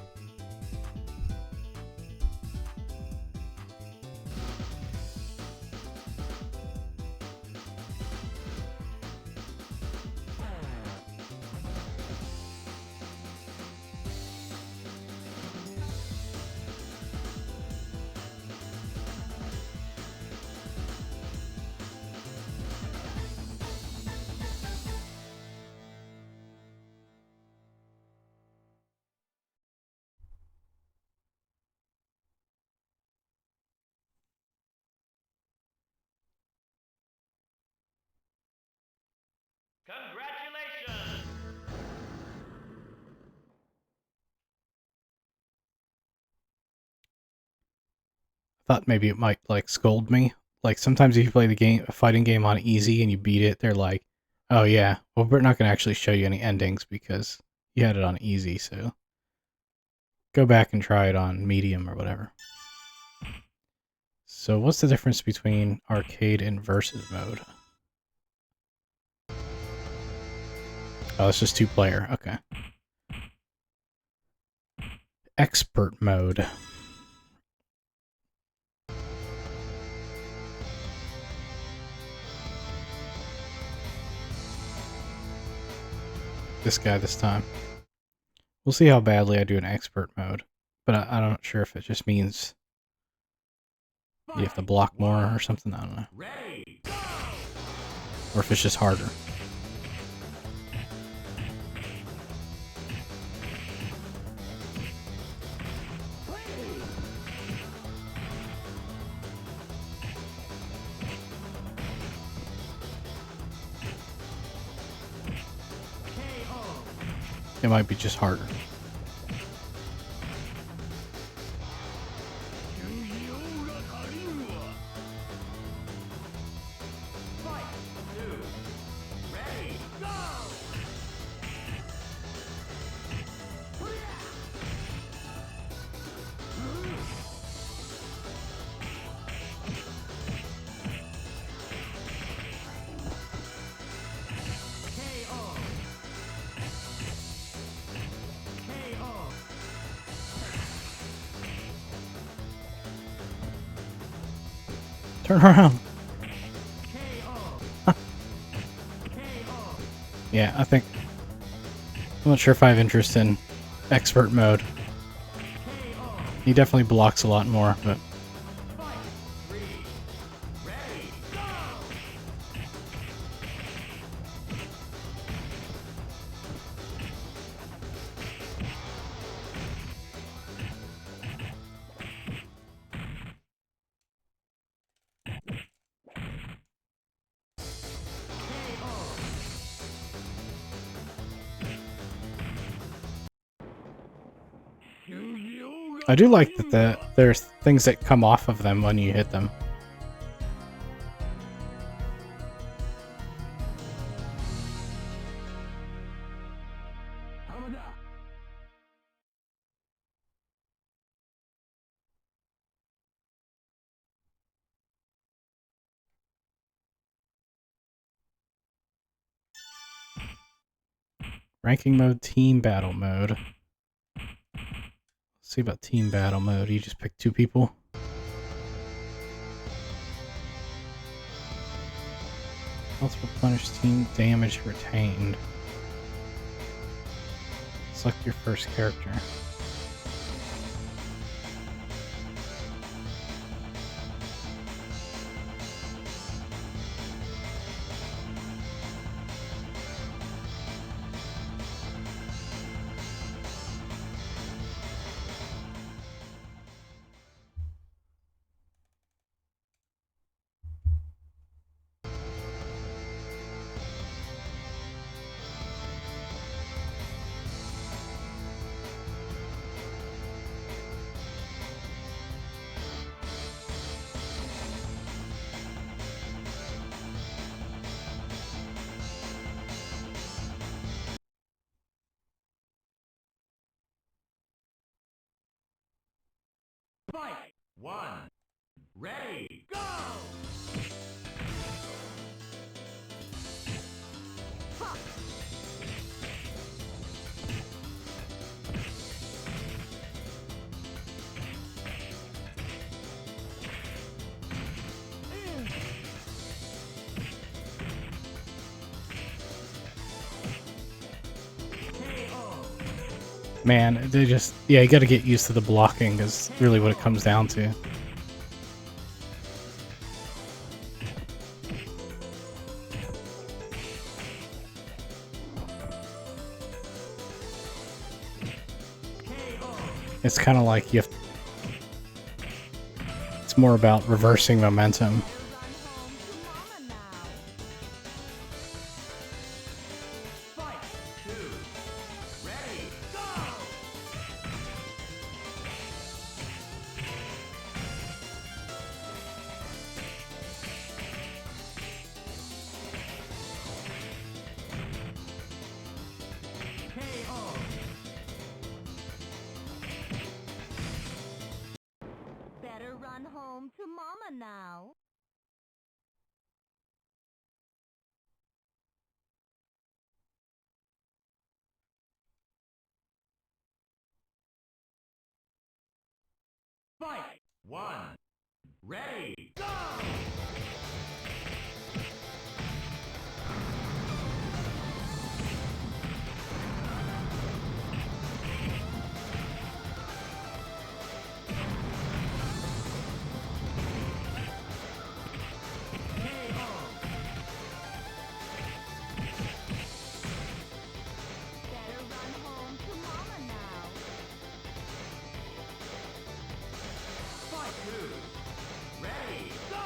Congratulations! Thought maybe it might, like, scold me. Like, sometimes if you play the game, a fighting game on easy and you beat it, they're like, oh yeah, well, we're not going to actually show you any endings because you had it on easy, so go back and try it on medium or whatever. So what's the difference between arcade and versus mode? Oh, it's just 2-player. Okay. Expert mode. This guy this time. We'll see how badly I do in expert mode. But I'm not sure if it just means you have to block more or something. I don't know. Ready, go! Or if it's just harder. It might be just harder. Fight! Two. Ready, go! KO. Turn around. KO. KO. Yeah, I think... I'm not sure if I have interest in expert mode. KO. He definitely blocks a lot more, but... Fight. 3. Ready. Go. I do like that there's things that come off of them when you hit them. Ranking mode, team battle mode. Let's see about team battle mode. You just pick 2 people. Health replenished, team damage retained. Select your first character. Fight. 1. Ready. Go. KO. Man, they just... Yeah, you gotta get used to the blocking is really what it comes down to. KO. It's kind of like you have... It's more about reversing momentum. Fight. 2. Ready. Go. KO. Better run home to Mama now. Fight. 1. Ready. Go. KO. Better run home to Mama now. Fight. 2. Ready. Go.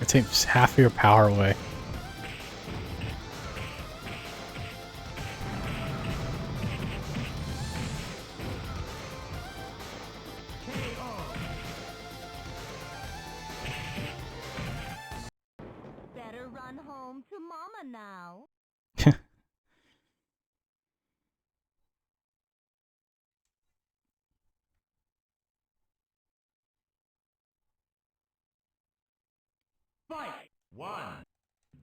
It takes half your power away. KO. Better run home to Mama now. Fight. 1.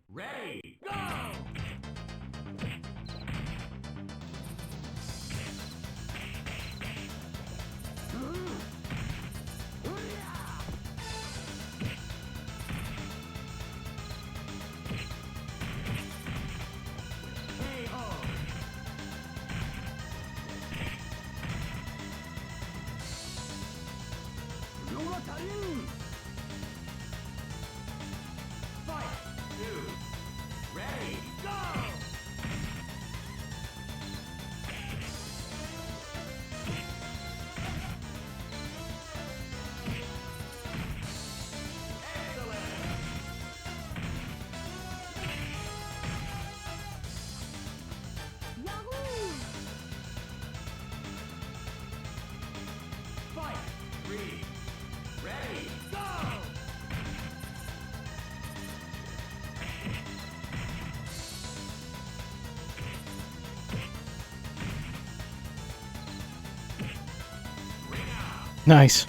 Ready. Go. Fight! 2. Ready! Go! Excellent! Yahoo! Fight! 3. Ready! Go! Ring out! Nice.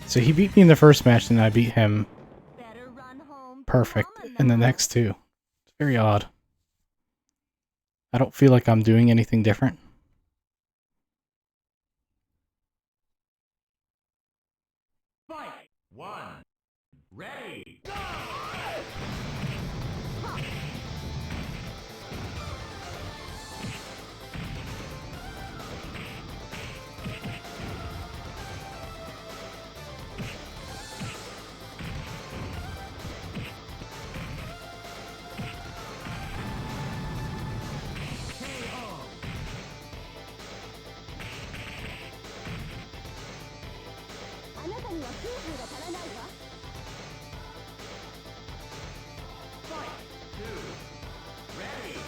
So he beat me in the first match, and I beat him Better run home to perfect Mama in the now. next two. It's very odd. I don't feel like I'm doing anything different. Fight! 1. Ready! Go! KO! あなたには夫婦が足らないわ。 Fight! 2. Ready!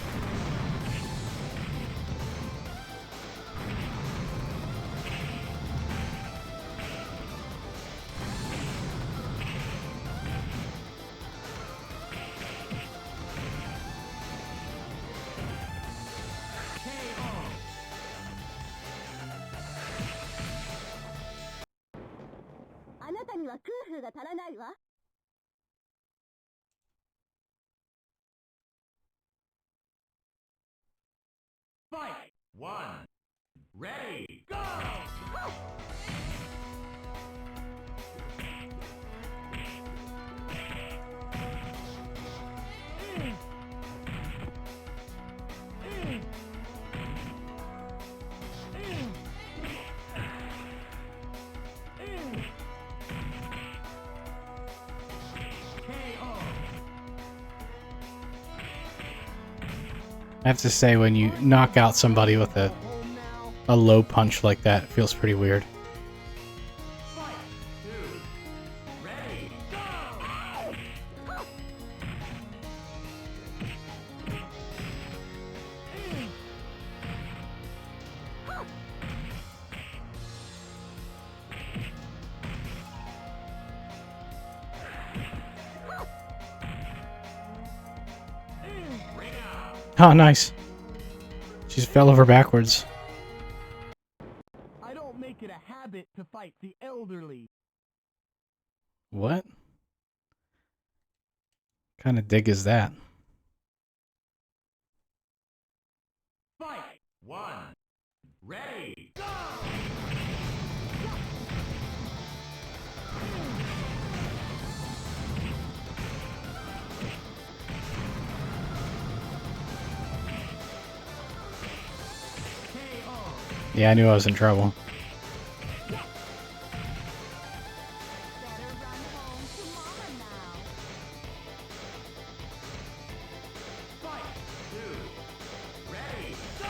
KO! あなたには夫婦が足らないわ。 Fight! 1. Ready! Go! KO! I have to say, when you knock out somebody with a low punch like that, it feels pretty weird. Fight! 2. Ready! Go! Ring out! Oh, nice. She just fell over backwards. I don't make it a habit to fight the elderly. What kind of dig is that? Fight! 1. Ready! Go! KO! Yeah, I knew I was in trouble. Better run home to Mama now. Fight! 2. Ready! Go!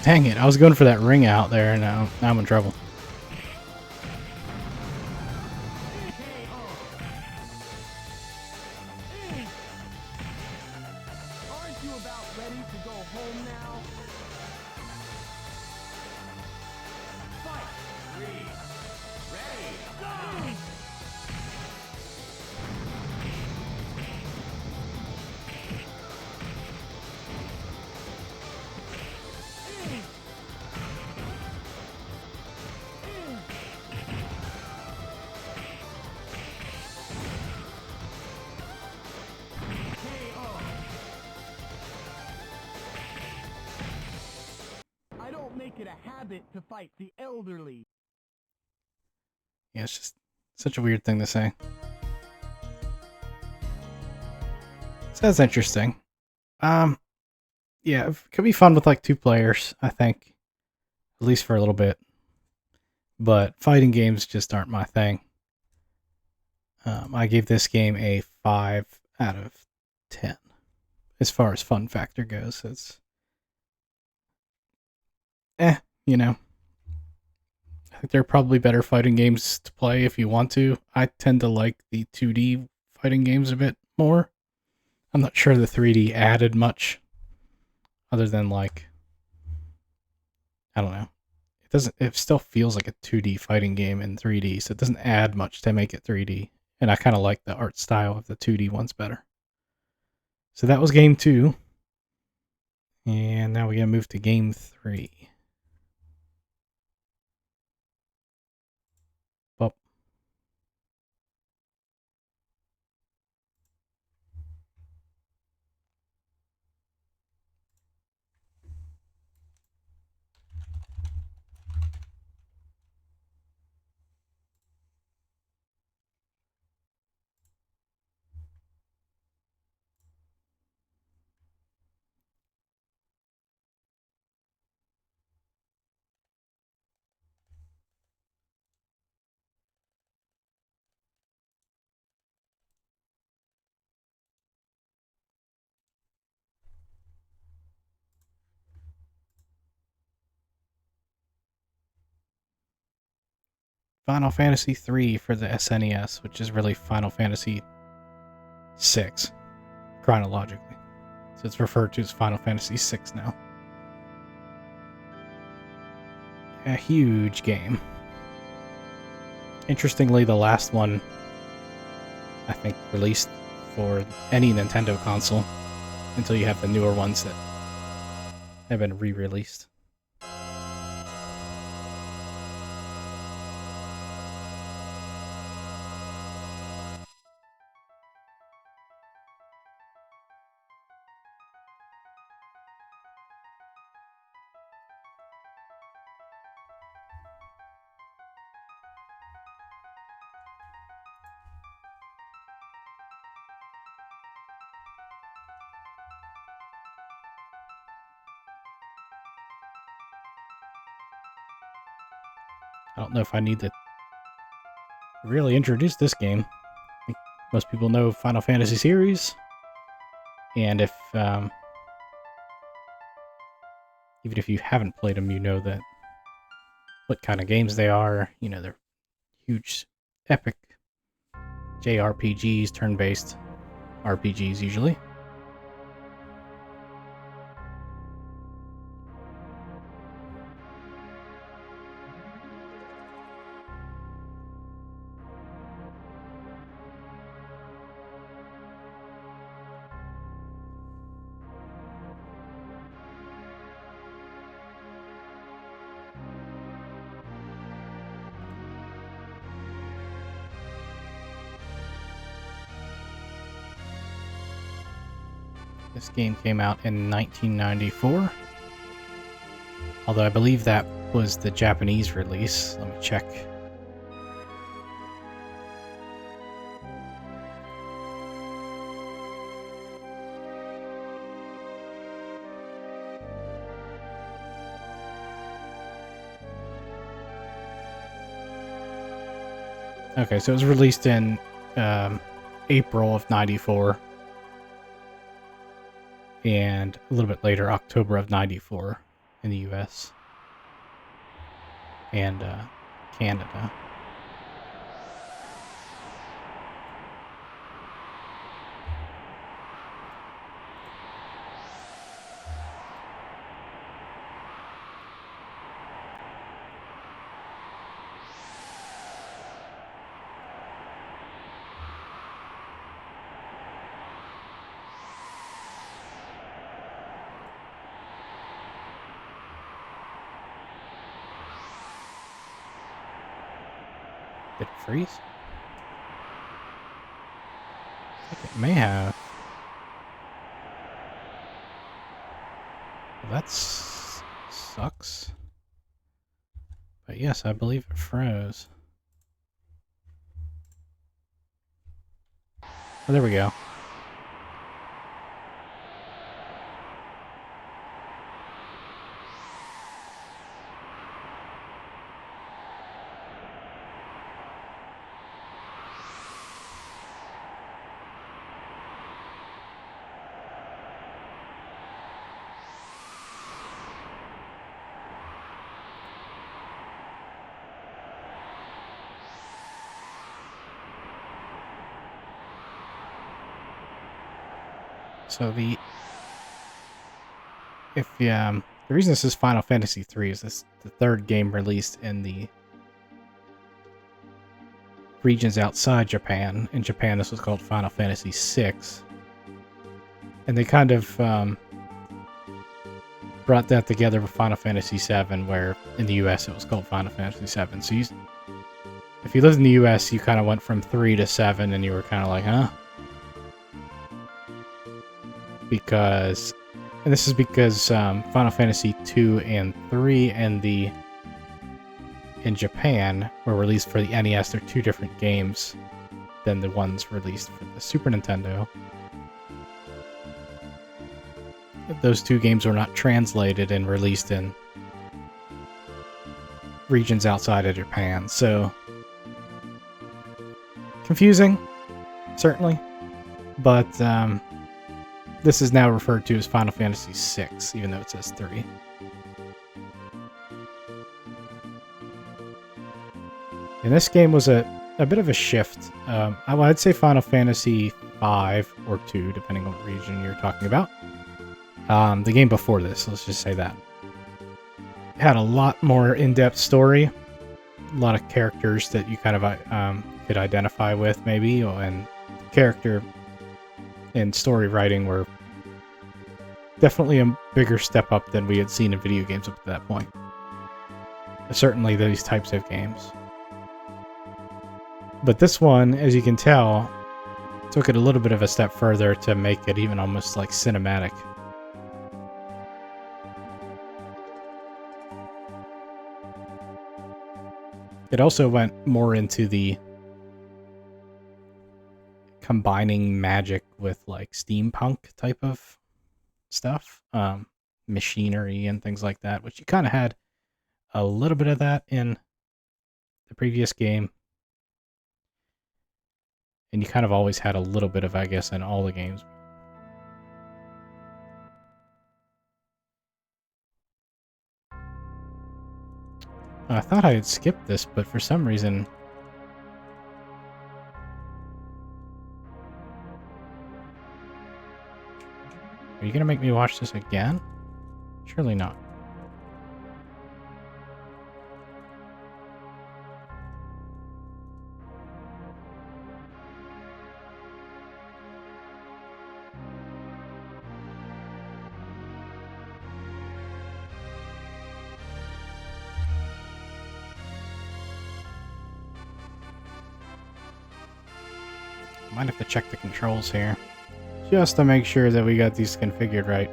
Dang it, I was going for that ring out there, and now I'm in trouble. KO! Aren't you about ready to go home now? Fight! 3. Ready! Go! KO! I don't make it a habit to fight the elderly. Yeah, it's just Such a weird thing to say. So that's interesting. Yeah, it could be fun with like 2 players, I think. At least for a little bit. But fighting games just aren't my thing. I gave this game a 5 out of 10. As far as fun factor goes, it's you know. I think there are probably better fighting games to play if you want to. I tend to like the 2D fighting games a bit more. I'm not sure the 3D added much, other than like, I don't know. It doesn't. It still feels like a 2D fighting game in 3D, so it doesn't add much to make it 3D. And I kind of like the art style of the 2D ones better. So that was game 2, and now we gotta move to game 3. Well, Final Fantasy 3 for the SNES, which is really Final Fantasy 6 chronologically. So it's referred to as Final Fantasy 6 now. A huge game. Interestingly, the last one, I think, released for any Nintendo console until you have the newer ones that have been re-released. I don't know if I need to really introduce this game. I think most people know Final Fantasy series, and if even if you haven't played them, you know that what kind of games they are. You know, they're huge, epic JRPGs, turn-based RPGs usually. This game came out in 1994. Although I believe that was the Japanese release. Let me check. Okay, so it was released in April of 94. And a little bit later, October of 94 in the US and Canada. Did it freeze? I think it may have. Well, that sucks. But yes, I believe it froze. Oh, there we go. So the reason this is Final Fantasy 3 is this the third game released in the regions outside Japan. In Japan, this was called Final Fantasy 6, and they kind of brought that together with Final Fantasy 7, where in the US it was called Final Fantasy 7. So if you lived in the US, you kind of went from 3 to 7, and you were kind of like, huh? And this is because Final Fantasy 2 and 3 in Japan were released for the NES. They're two different games than the ones released for the Super Nintendo. Those two games were not translated and released in regions outside of Japan, so confusing, certainly, but this is now referred to as Final Fantasy VI, even though it says 3. And this game was a bit of a shift. I'd say Final Fantasy 5 or 2, depending on what region you're talking about. The game before this, let's just say that. It had a lot more in-depth story, a lot of characters that you kind of could identify with, maybe, and character and story writing were definitely a bigger step up than we had seen in video games up to that point. Certainly these types of games. But this one, as you can tell, took it a little bit of a step further to make it even almost like cinematic. It also went more into the combining magic with like steampunk type of stuff, machinery and things like that, which you kind of had a little bit of that in the previous game. And you kind of always had a little bit of, I guess, in all the games. I thought I had skipped this, but for some reason... Are you gonna make me watch this again? Surely not. Might have to check the controls here, just to make sure that we got these configured right.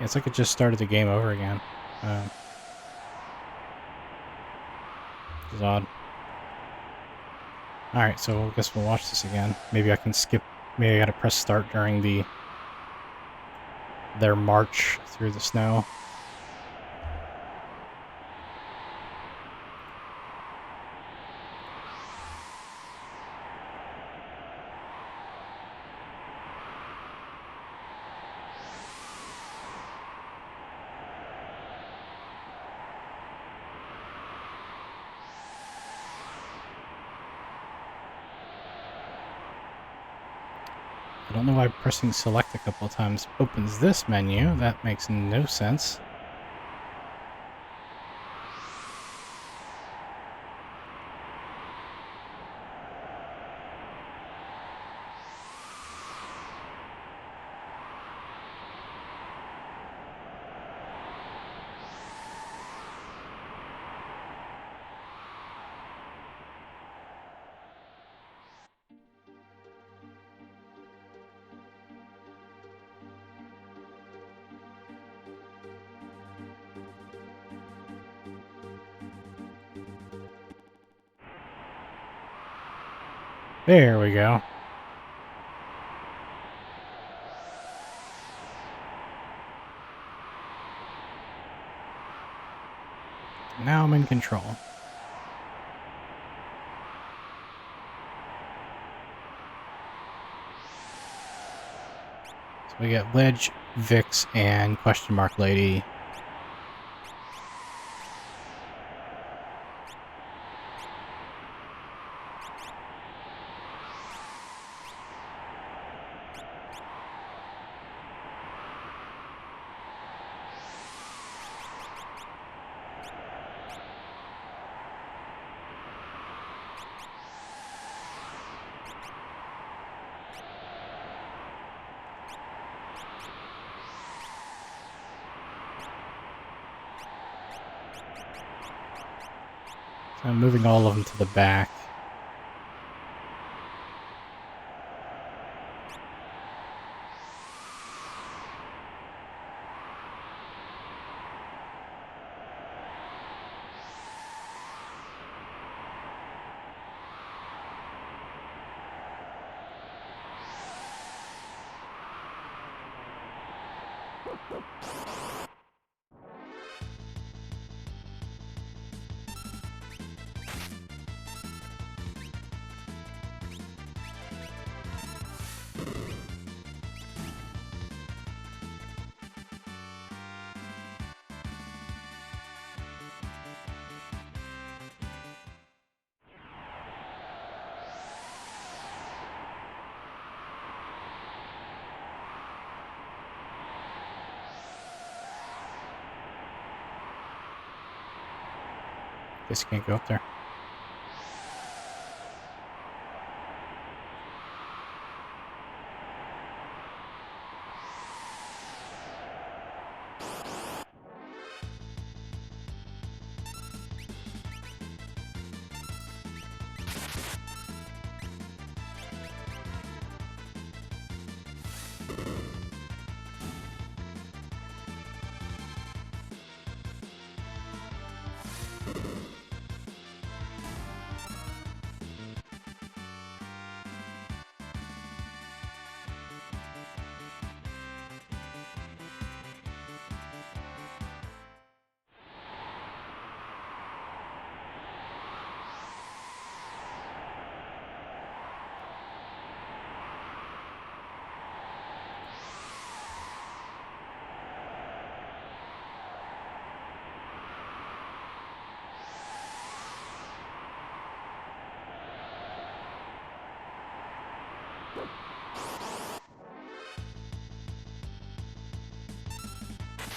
It's like it just started the game over again. Which is odd. Alright, so I guess we'll watch this again. Maybe I can skip... Maybe I gotta press start during their march through the snow. I don't know why pressing select a couple of times opens this menu. That makes no sense. There we go. Now I'm in control. So we got Ledge, Vix, and Question Mark Lady. So I'm moving all of them to the back. Guess you can't go up there.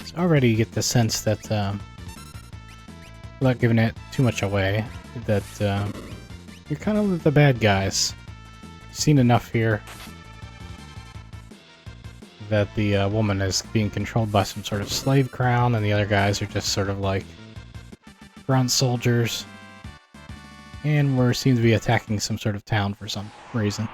So already you get the sense that, without giving it too much away, that you're kind of the bad guys. Seen enough here that the woman is being controlled by some sort of slave crown, and the other guys are just sort of like grunt soldiers. And we seem to be attacking some sort of town for some reason.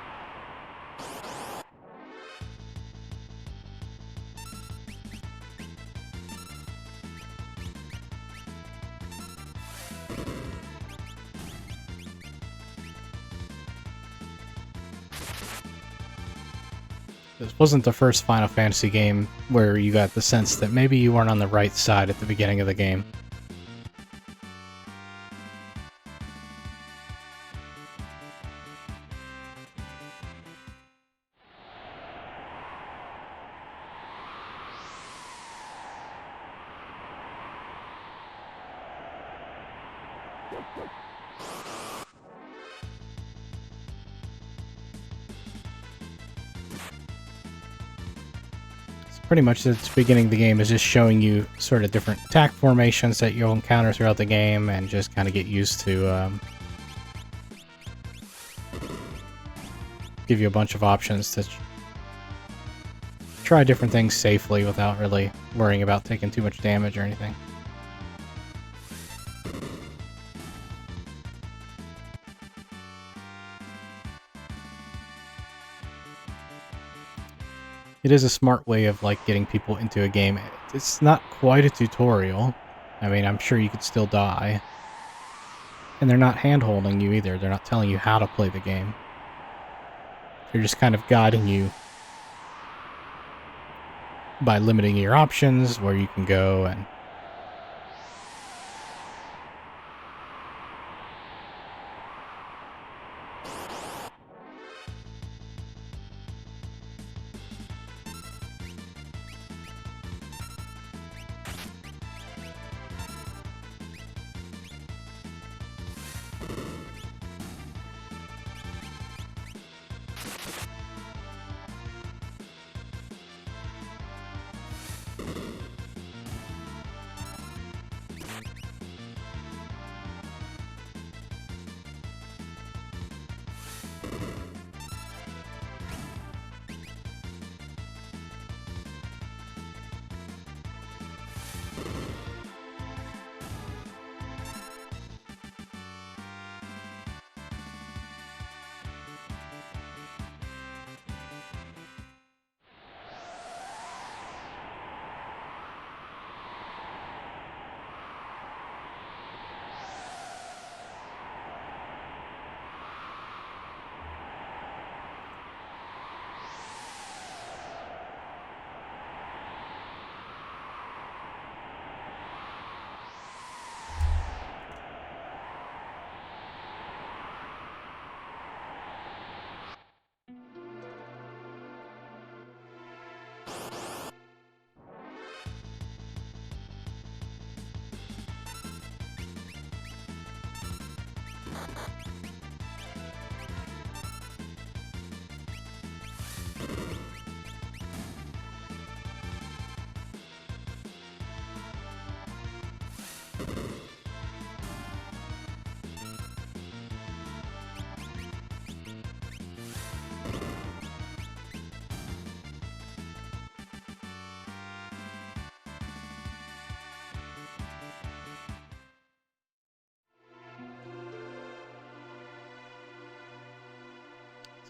This wasn't the first Final Fantasy game where you got the sense that maybe you weren't on the right side at the beginning of the game. Pretty much at the beginning of the game is just showing you sort of different attack formations that you'll encounter throughout the game, and just kind of get used to give you a bunch of options to try different things safely without really worrying about taking too much damage or anything. It is a smart way of like getting people into a game. It's not quite a tutorial. I mean, I'm sure you could still die. And they're not hand-holding you either. They're not telling you how to play the game. They're just kind of guiding you by limiting your options, where you can go and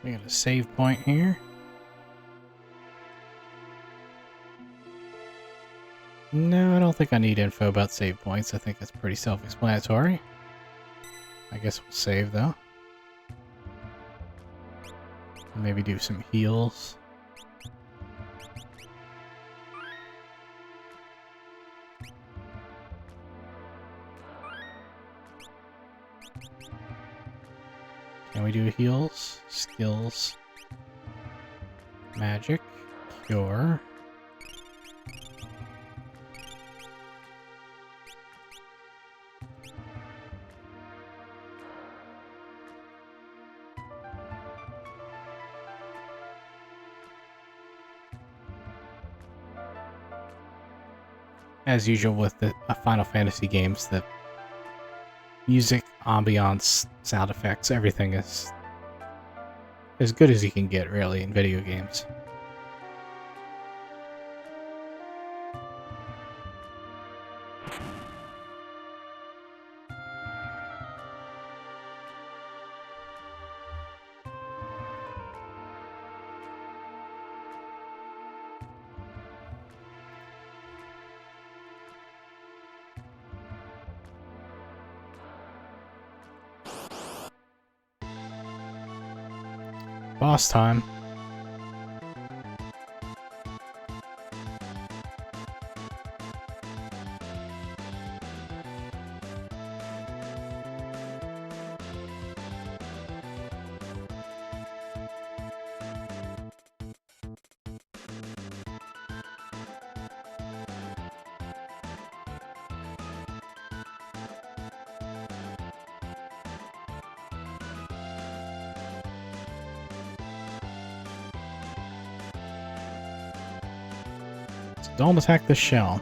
we got a save point here. No, I don't think I need info about save points. I think it's pretty self-explanatory. I guess we'll save, though. Maybe do some heals. Can we do heals? Skills. Magic. Cure. As usual with the Final Fantasy games, the music, ambiance, sound effects, everything is as good as you can get, really, in video games. Boss time. Don't attack the shell.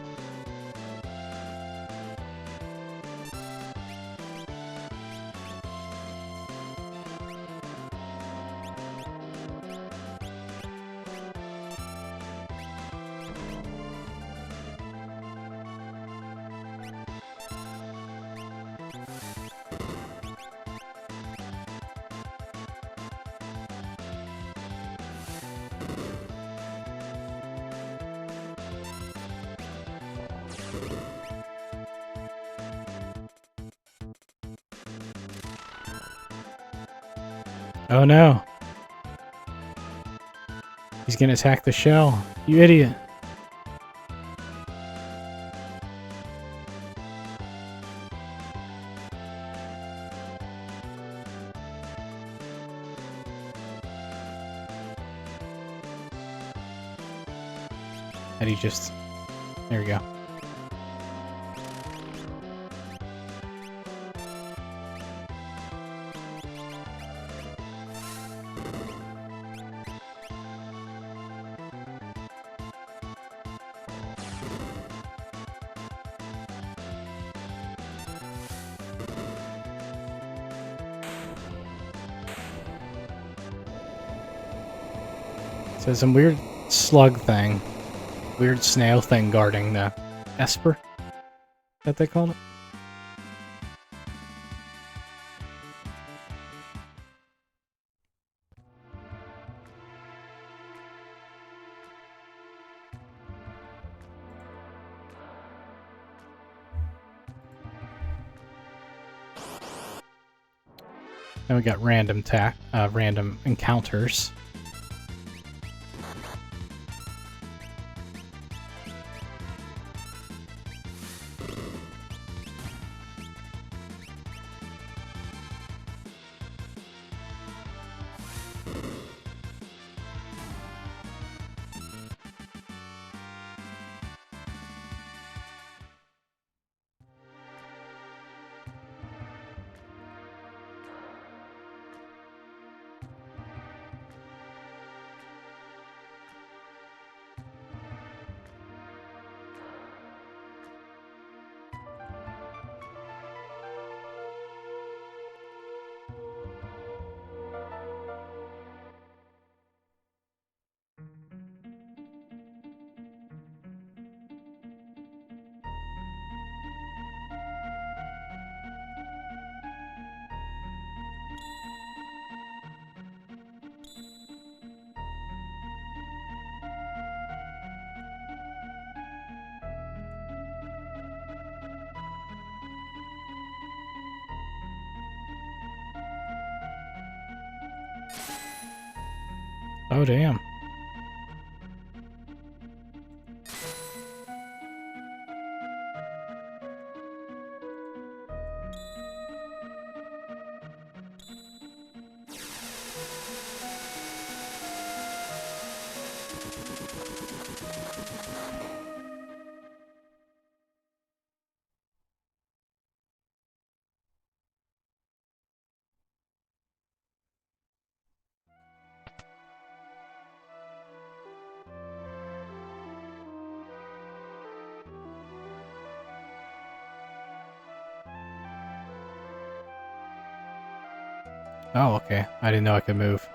Oh no. He's gonna attack the shell. You idiot. And he just... There we go. So there's some weird slug thing. Weird snail thing guarding the Esper. That they call it? Then we got random encounters. Oh, damn. Oh, okay. I didn't know I could move.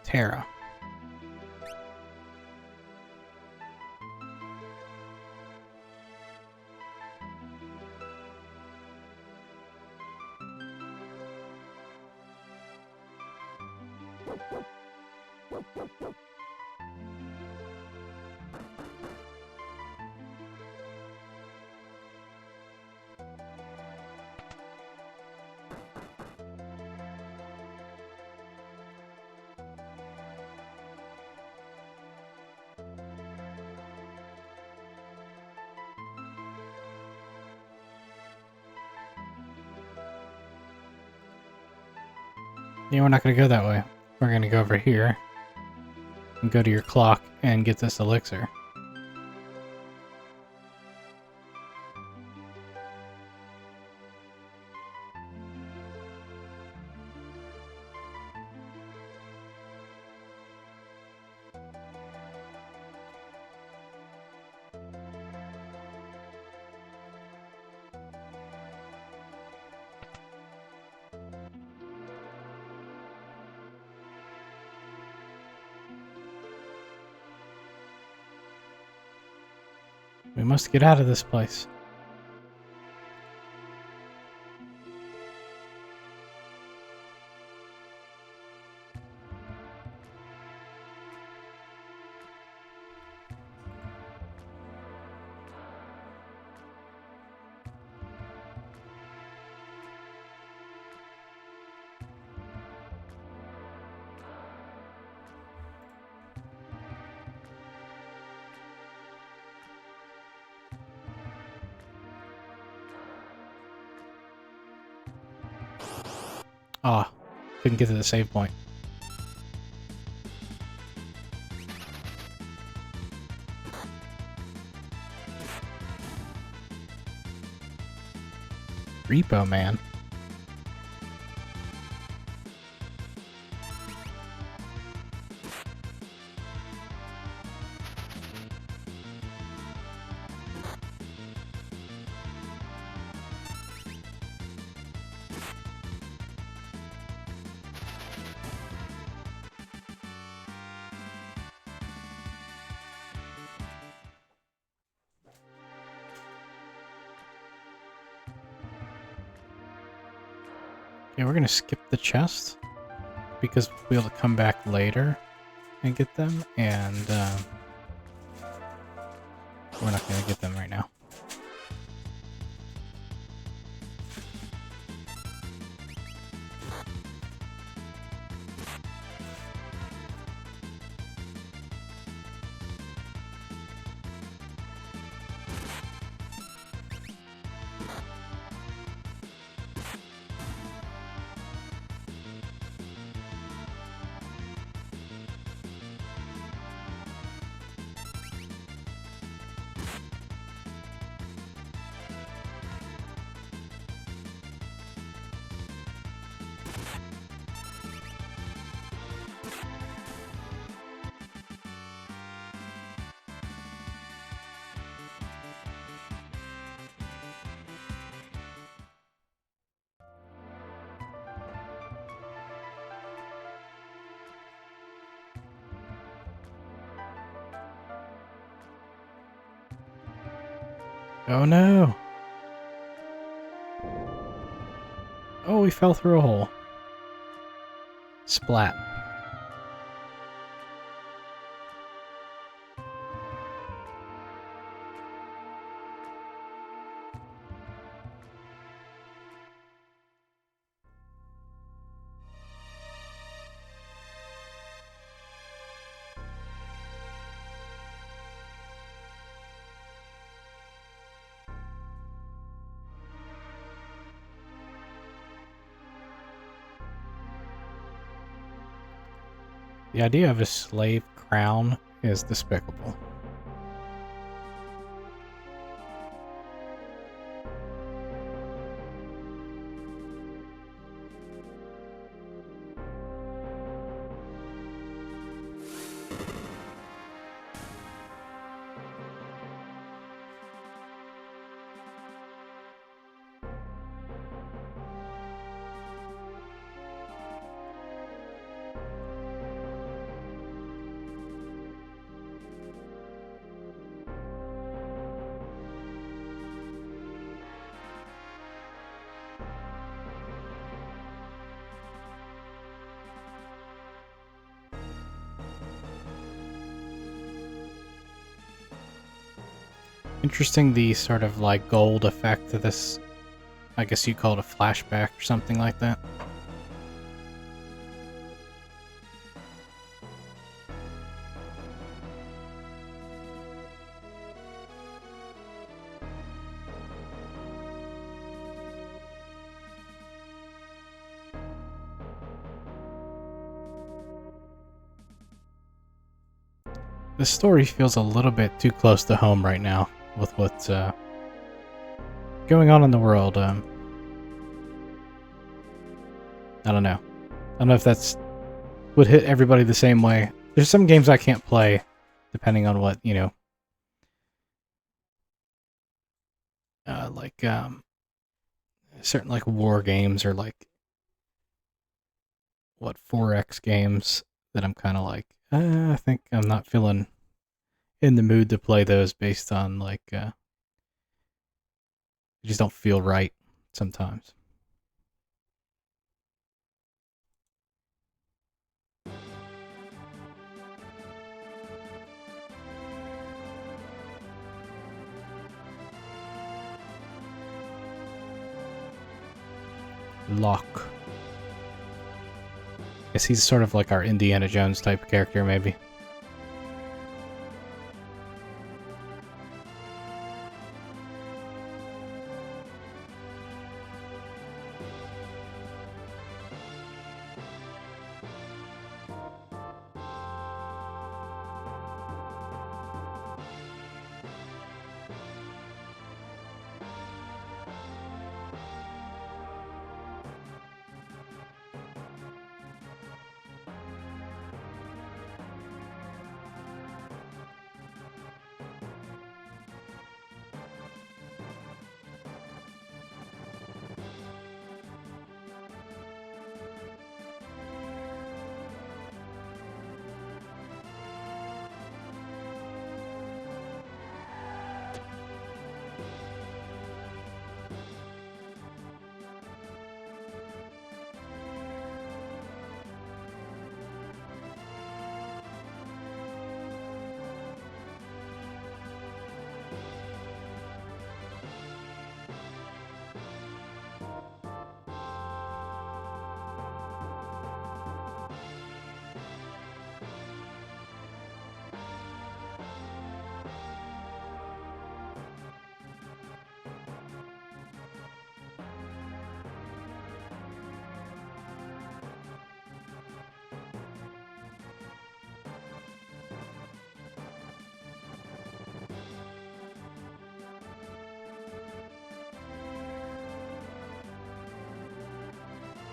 Terra. Yeah, we're not going to go that way. We're going to go over here and go to your clock and get this elixir. We must get out of this place. Ah, couldn't get to the save point. Repo Man. Okay, we're gonna skip the chest because we'll be able to come back later and get them, and we're not gonna get them right now. Oh no! Oh, we fell through a hole. Splat. The idea of a slave crown is despicable. Interesting, the sort of like gold effect to this. I guess you call it a flashback or something like that. The story feels a little bit too close to home right now with what's going on in the world. I don't know. I don't know if that's would hit everybody the same way. There's some games I can't play, depending on what, like certain like war games or like what 4X games that I'm kind of like, I think I'm not feeling in the mood to play those based on like they just don't feel right sometimes. Locke. Guess he's sort of like our Indiana Jones type character, maybe.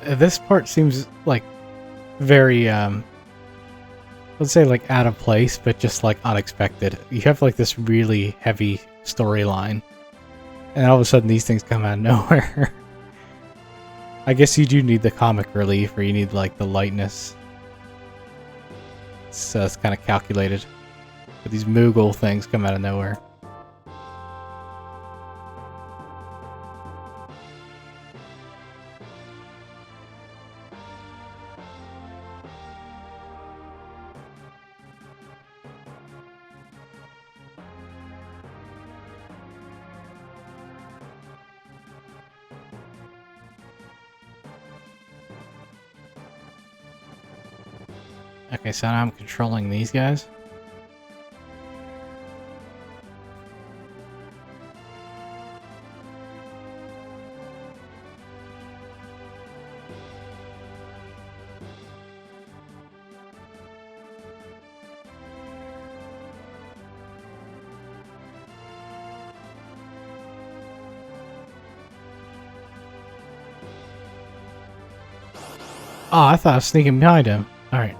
This part seems like very let's say like out of place, but just like unexpected. You have like this really heavy storyline, and all of a sudden these things come out of nowhere. I guess you do need the comic relief, or you need like the lightness. It's kind of calculated, but these Moogle things come out of nowhere. Okay, so now I'm controlling these guys. Oh, I thought I was sneaking behind him. Alright.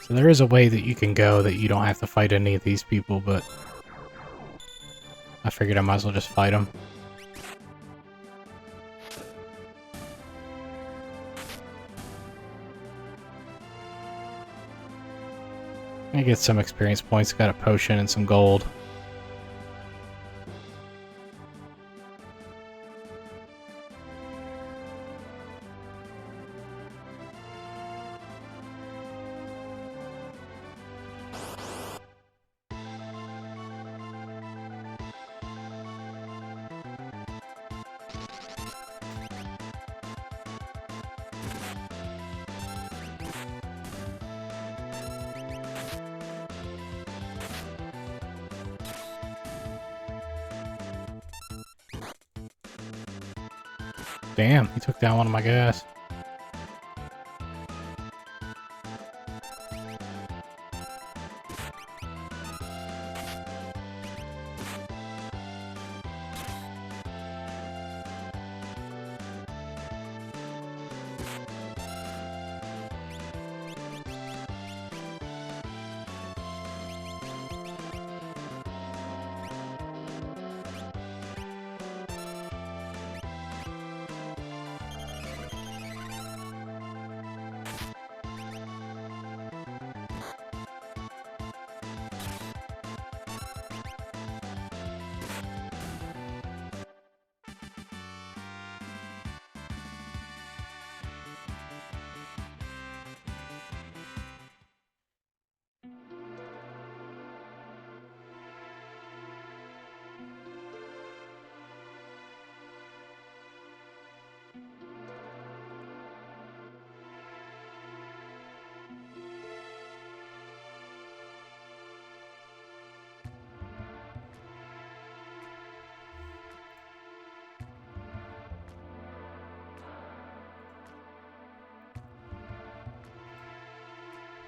So there is a way that you can go that you don't have to fight any of these people, but I figured I might as well just fight them. I get some experience points, got a potion and some gold. Damn, he took down one of my guys.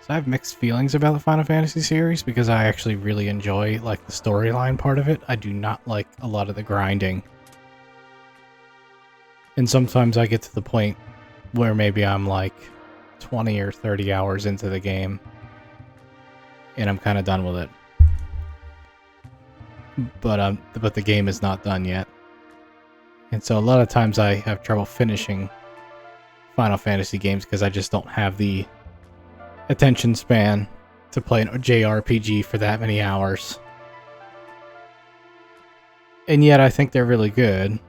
So I have mixed feelings about the Final Fantasy series because I actually really enjoy like the storyline part of it. I do not like a lot of the grinding. And sometimes I get to the point where maybe I'm like 20 or 30 hours into the game and I'm kind of done with it. But the game is not done yet. And so a lot of times I have trouble finishing Final Fantasy games because I just don't have the attention span to play a JRPG for that many hours. And yet I think they're really good.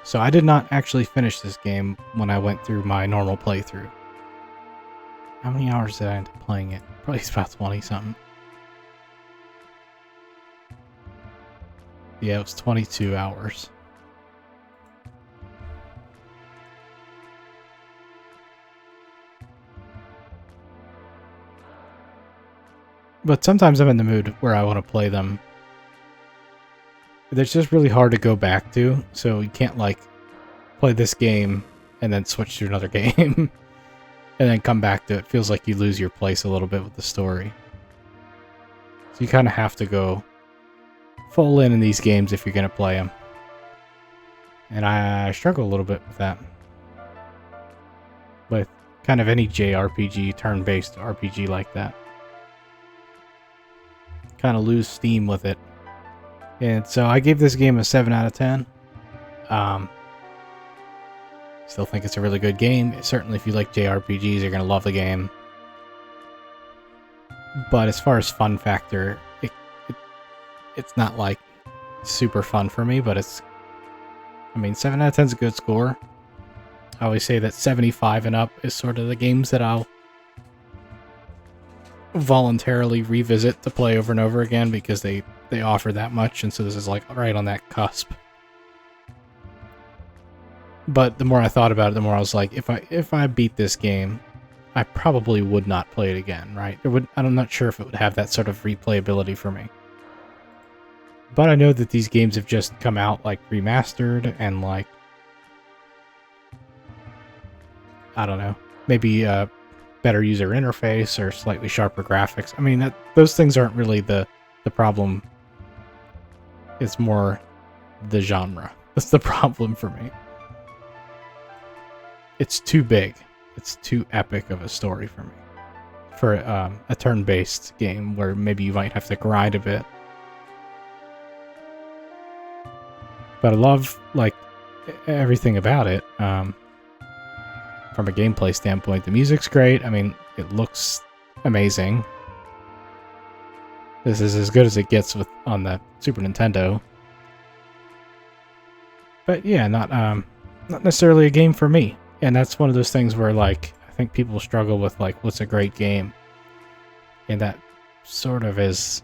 So I did not actually finish this game when I went through my normal playthrough. How many hours did I end up playing it? Probably about 20 something. Yeah, it was 22 hours. But sometimes I'm in the mood where I want to play them. It's just really hard to go back to, so you can't like play this game and then switch to another game and then come back to it. It feels like you lose your place a little bit with the story. So you kind of have to go full in these games if you're going to play them. And I struggle a little bit with that. With kind of any JRPG, turn-based RPG like that. Kind of lose steam with it. And so I gave this game a 7 out of 10. Still think it's a really good game. Certainly if you like JRPGs, you're going to love the game. But as far as fun factor, it's not like super fun for me, but it's... I mean, 7 out of 10 is a good score. I always say that 75 and up is sort of the games that I'll voluntarily revisit to play over and over again because they offer that much, and so this is like right on that cusp. But the more I thought about it, the more I was like, if I beat this game, I probably would not play it again, right? I'm not sure if it would have that sort of replayability for me. But I know that these games have just come out like remastered and like, I don't know, maybe better user interface or slightly sharper graphics. I mean, those things aren't really the problem. It's more the genre. That's the problem for me. It's too big. It's too epic of a story for me. For a turn-based game where maybe you might have to grind a bit. But I love, like, everything about it. From a gameplay standpoint, the music's great. I mean, it looks amazing. This is as good as it gets on the Super Nintendo. But yeah, not necessarily a game for me. And that's one of those things where, like, I think people struggle with, like, what's a great game? And that sort of is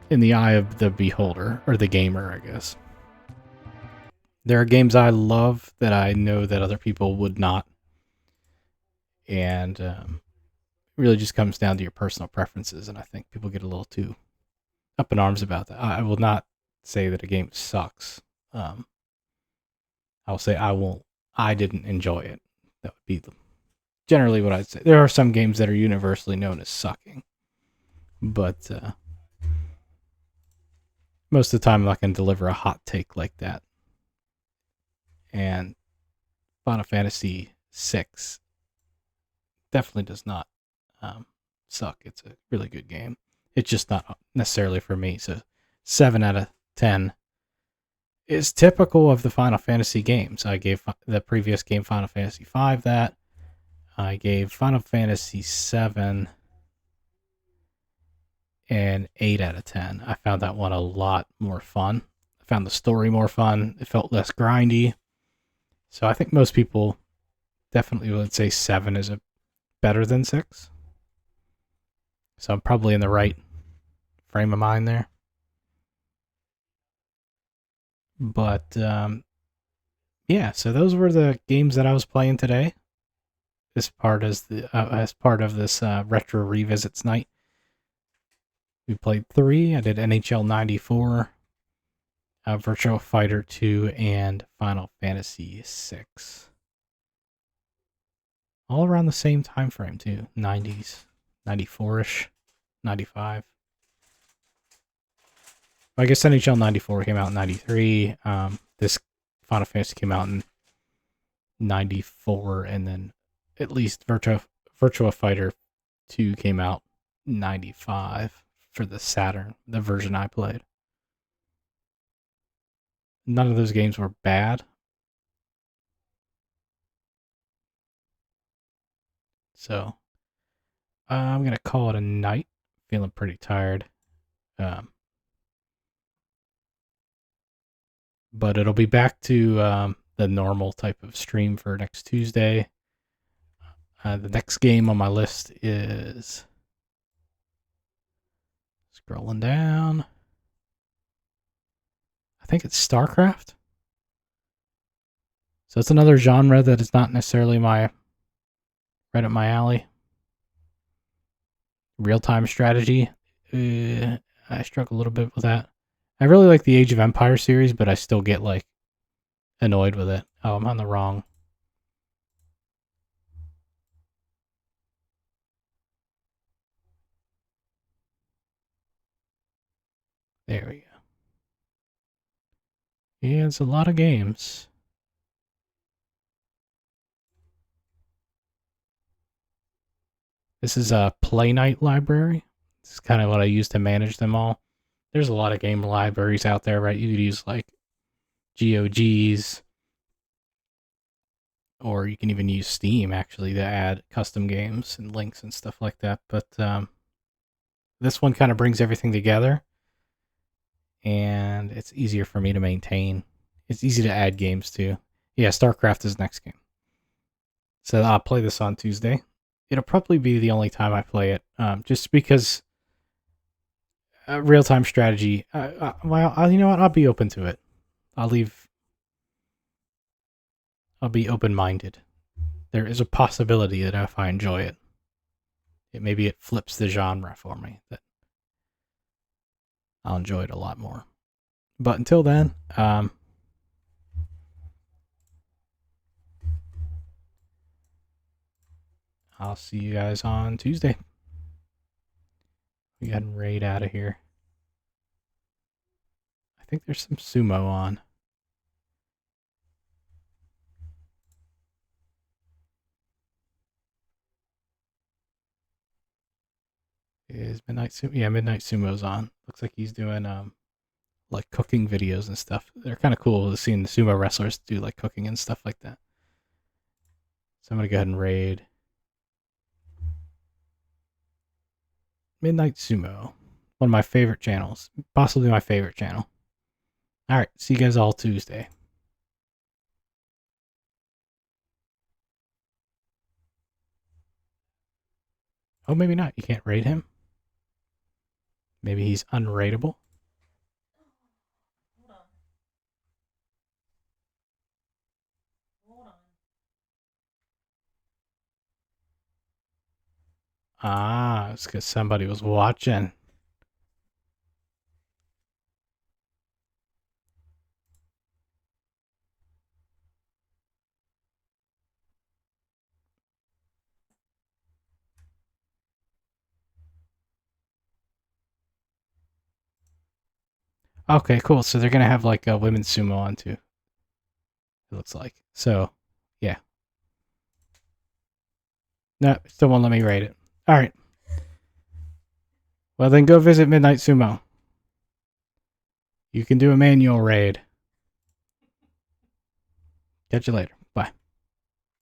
in the eye of the beholder, or the gamer, I guess. There are games I love that I know that other people would not and it really just comes down to your personal preferences. And I think people get a little too up in arms about that. I will not say that a game sucks. Um, I'll say I didn't enjoy it. That would be generally what I'd say. There are some games that are universally known as sucking, but most of the time I'm not going to deliver a hot take like that. And Final Fantasy VI definitely does not suck. It's a really good game. It's just not necessarily for me. So 7 out of 10 is typical of the Final Fantasy games. I gave the previous game Final Fantasy V that. I gave Final Fantasy VII an 8 out of 10. I found that one a lot more fun. I found the story more fun. It felt less grindy. So I think most people definitely would say 7 is better than 6. So I'm probably in the right frame of mind there. But yeah, so those were the games that I was playing today. As part of this retro revisits night, we played 3. I did NHL 94, Virtua Fighter 2, and Final Fantasy 6. All around the same time frame too, 90s, 94ish, 95. I guess NHL 94 came out in 93. This Final Fantasy came out in 94, and then at least Virtua Fighter 2 came out 95 for the Saturn, the version I played. None of those games were bad. So I'm going to call it a night. Feeling pretty tired. Um, but it'll be back to the normal type of stream for next Tuesday. The next game on my list is scrolling down. I think it's StarCraft. So it's another genre that is not necessarily right up my alley. Real-time strategy. I struggle a little bit with that. I really like the Age of Empires series, but I still get like annoyed with it. Oh, I'm on the wrong. There we go. Yeah, it's a lot of games. This is a Play Night library. This is kind of what I use to manage them all. There's a lot of game libraries out there, right? You could use like GOGs, or you can even use Steam actually to add custom games and links and stuff like that. But this one kind of brings everything together, and it's easier for me to maintain. It's easy to add games to. Yeah, StarCraft is next game. So I'll play this on Tuesday. It'll probably be the only time I play it, just because real-time strategy. You know what? I'll be open to it. I'll be open-minded. There is a possibility that if I enjoy it, maybe it flips the genre for me. That I'll enjoy it a lot more. But until then, I'll see you guys on Tuesday. We got raid out of here. I think there's some sumo on. Is Midnight Sumo? Yeah, Midnight Sumo's on. Looks like he's doing like cooking videos and stuff. They're kind of cool seeing the sumo wrestlers do like cooking and stuff like that. So I'm gonna go ahead and raid Midnight Sumo, one of my favorite channels, possibly my favorite channel. All right, see you guys all Tuesday. Oh, maybe not. You can't raid him. Maybe he's unraidable. Ah, it's because somebody was watching. Okay, cool. So they're gonna have like a women's sumo on too. It looks like. So, yeah. No, still won't let me rate it. All right. Well, then go visit Midnight Sumo. You can do a manual raid. Catch you later.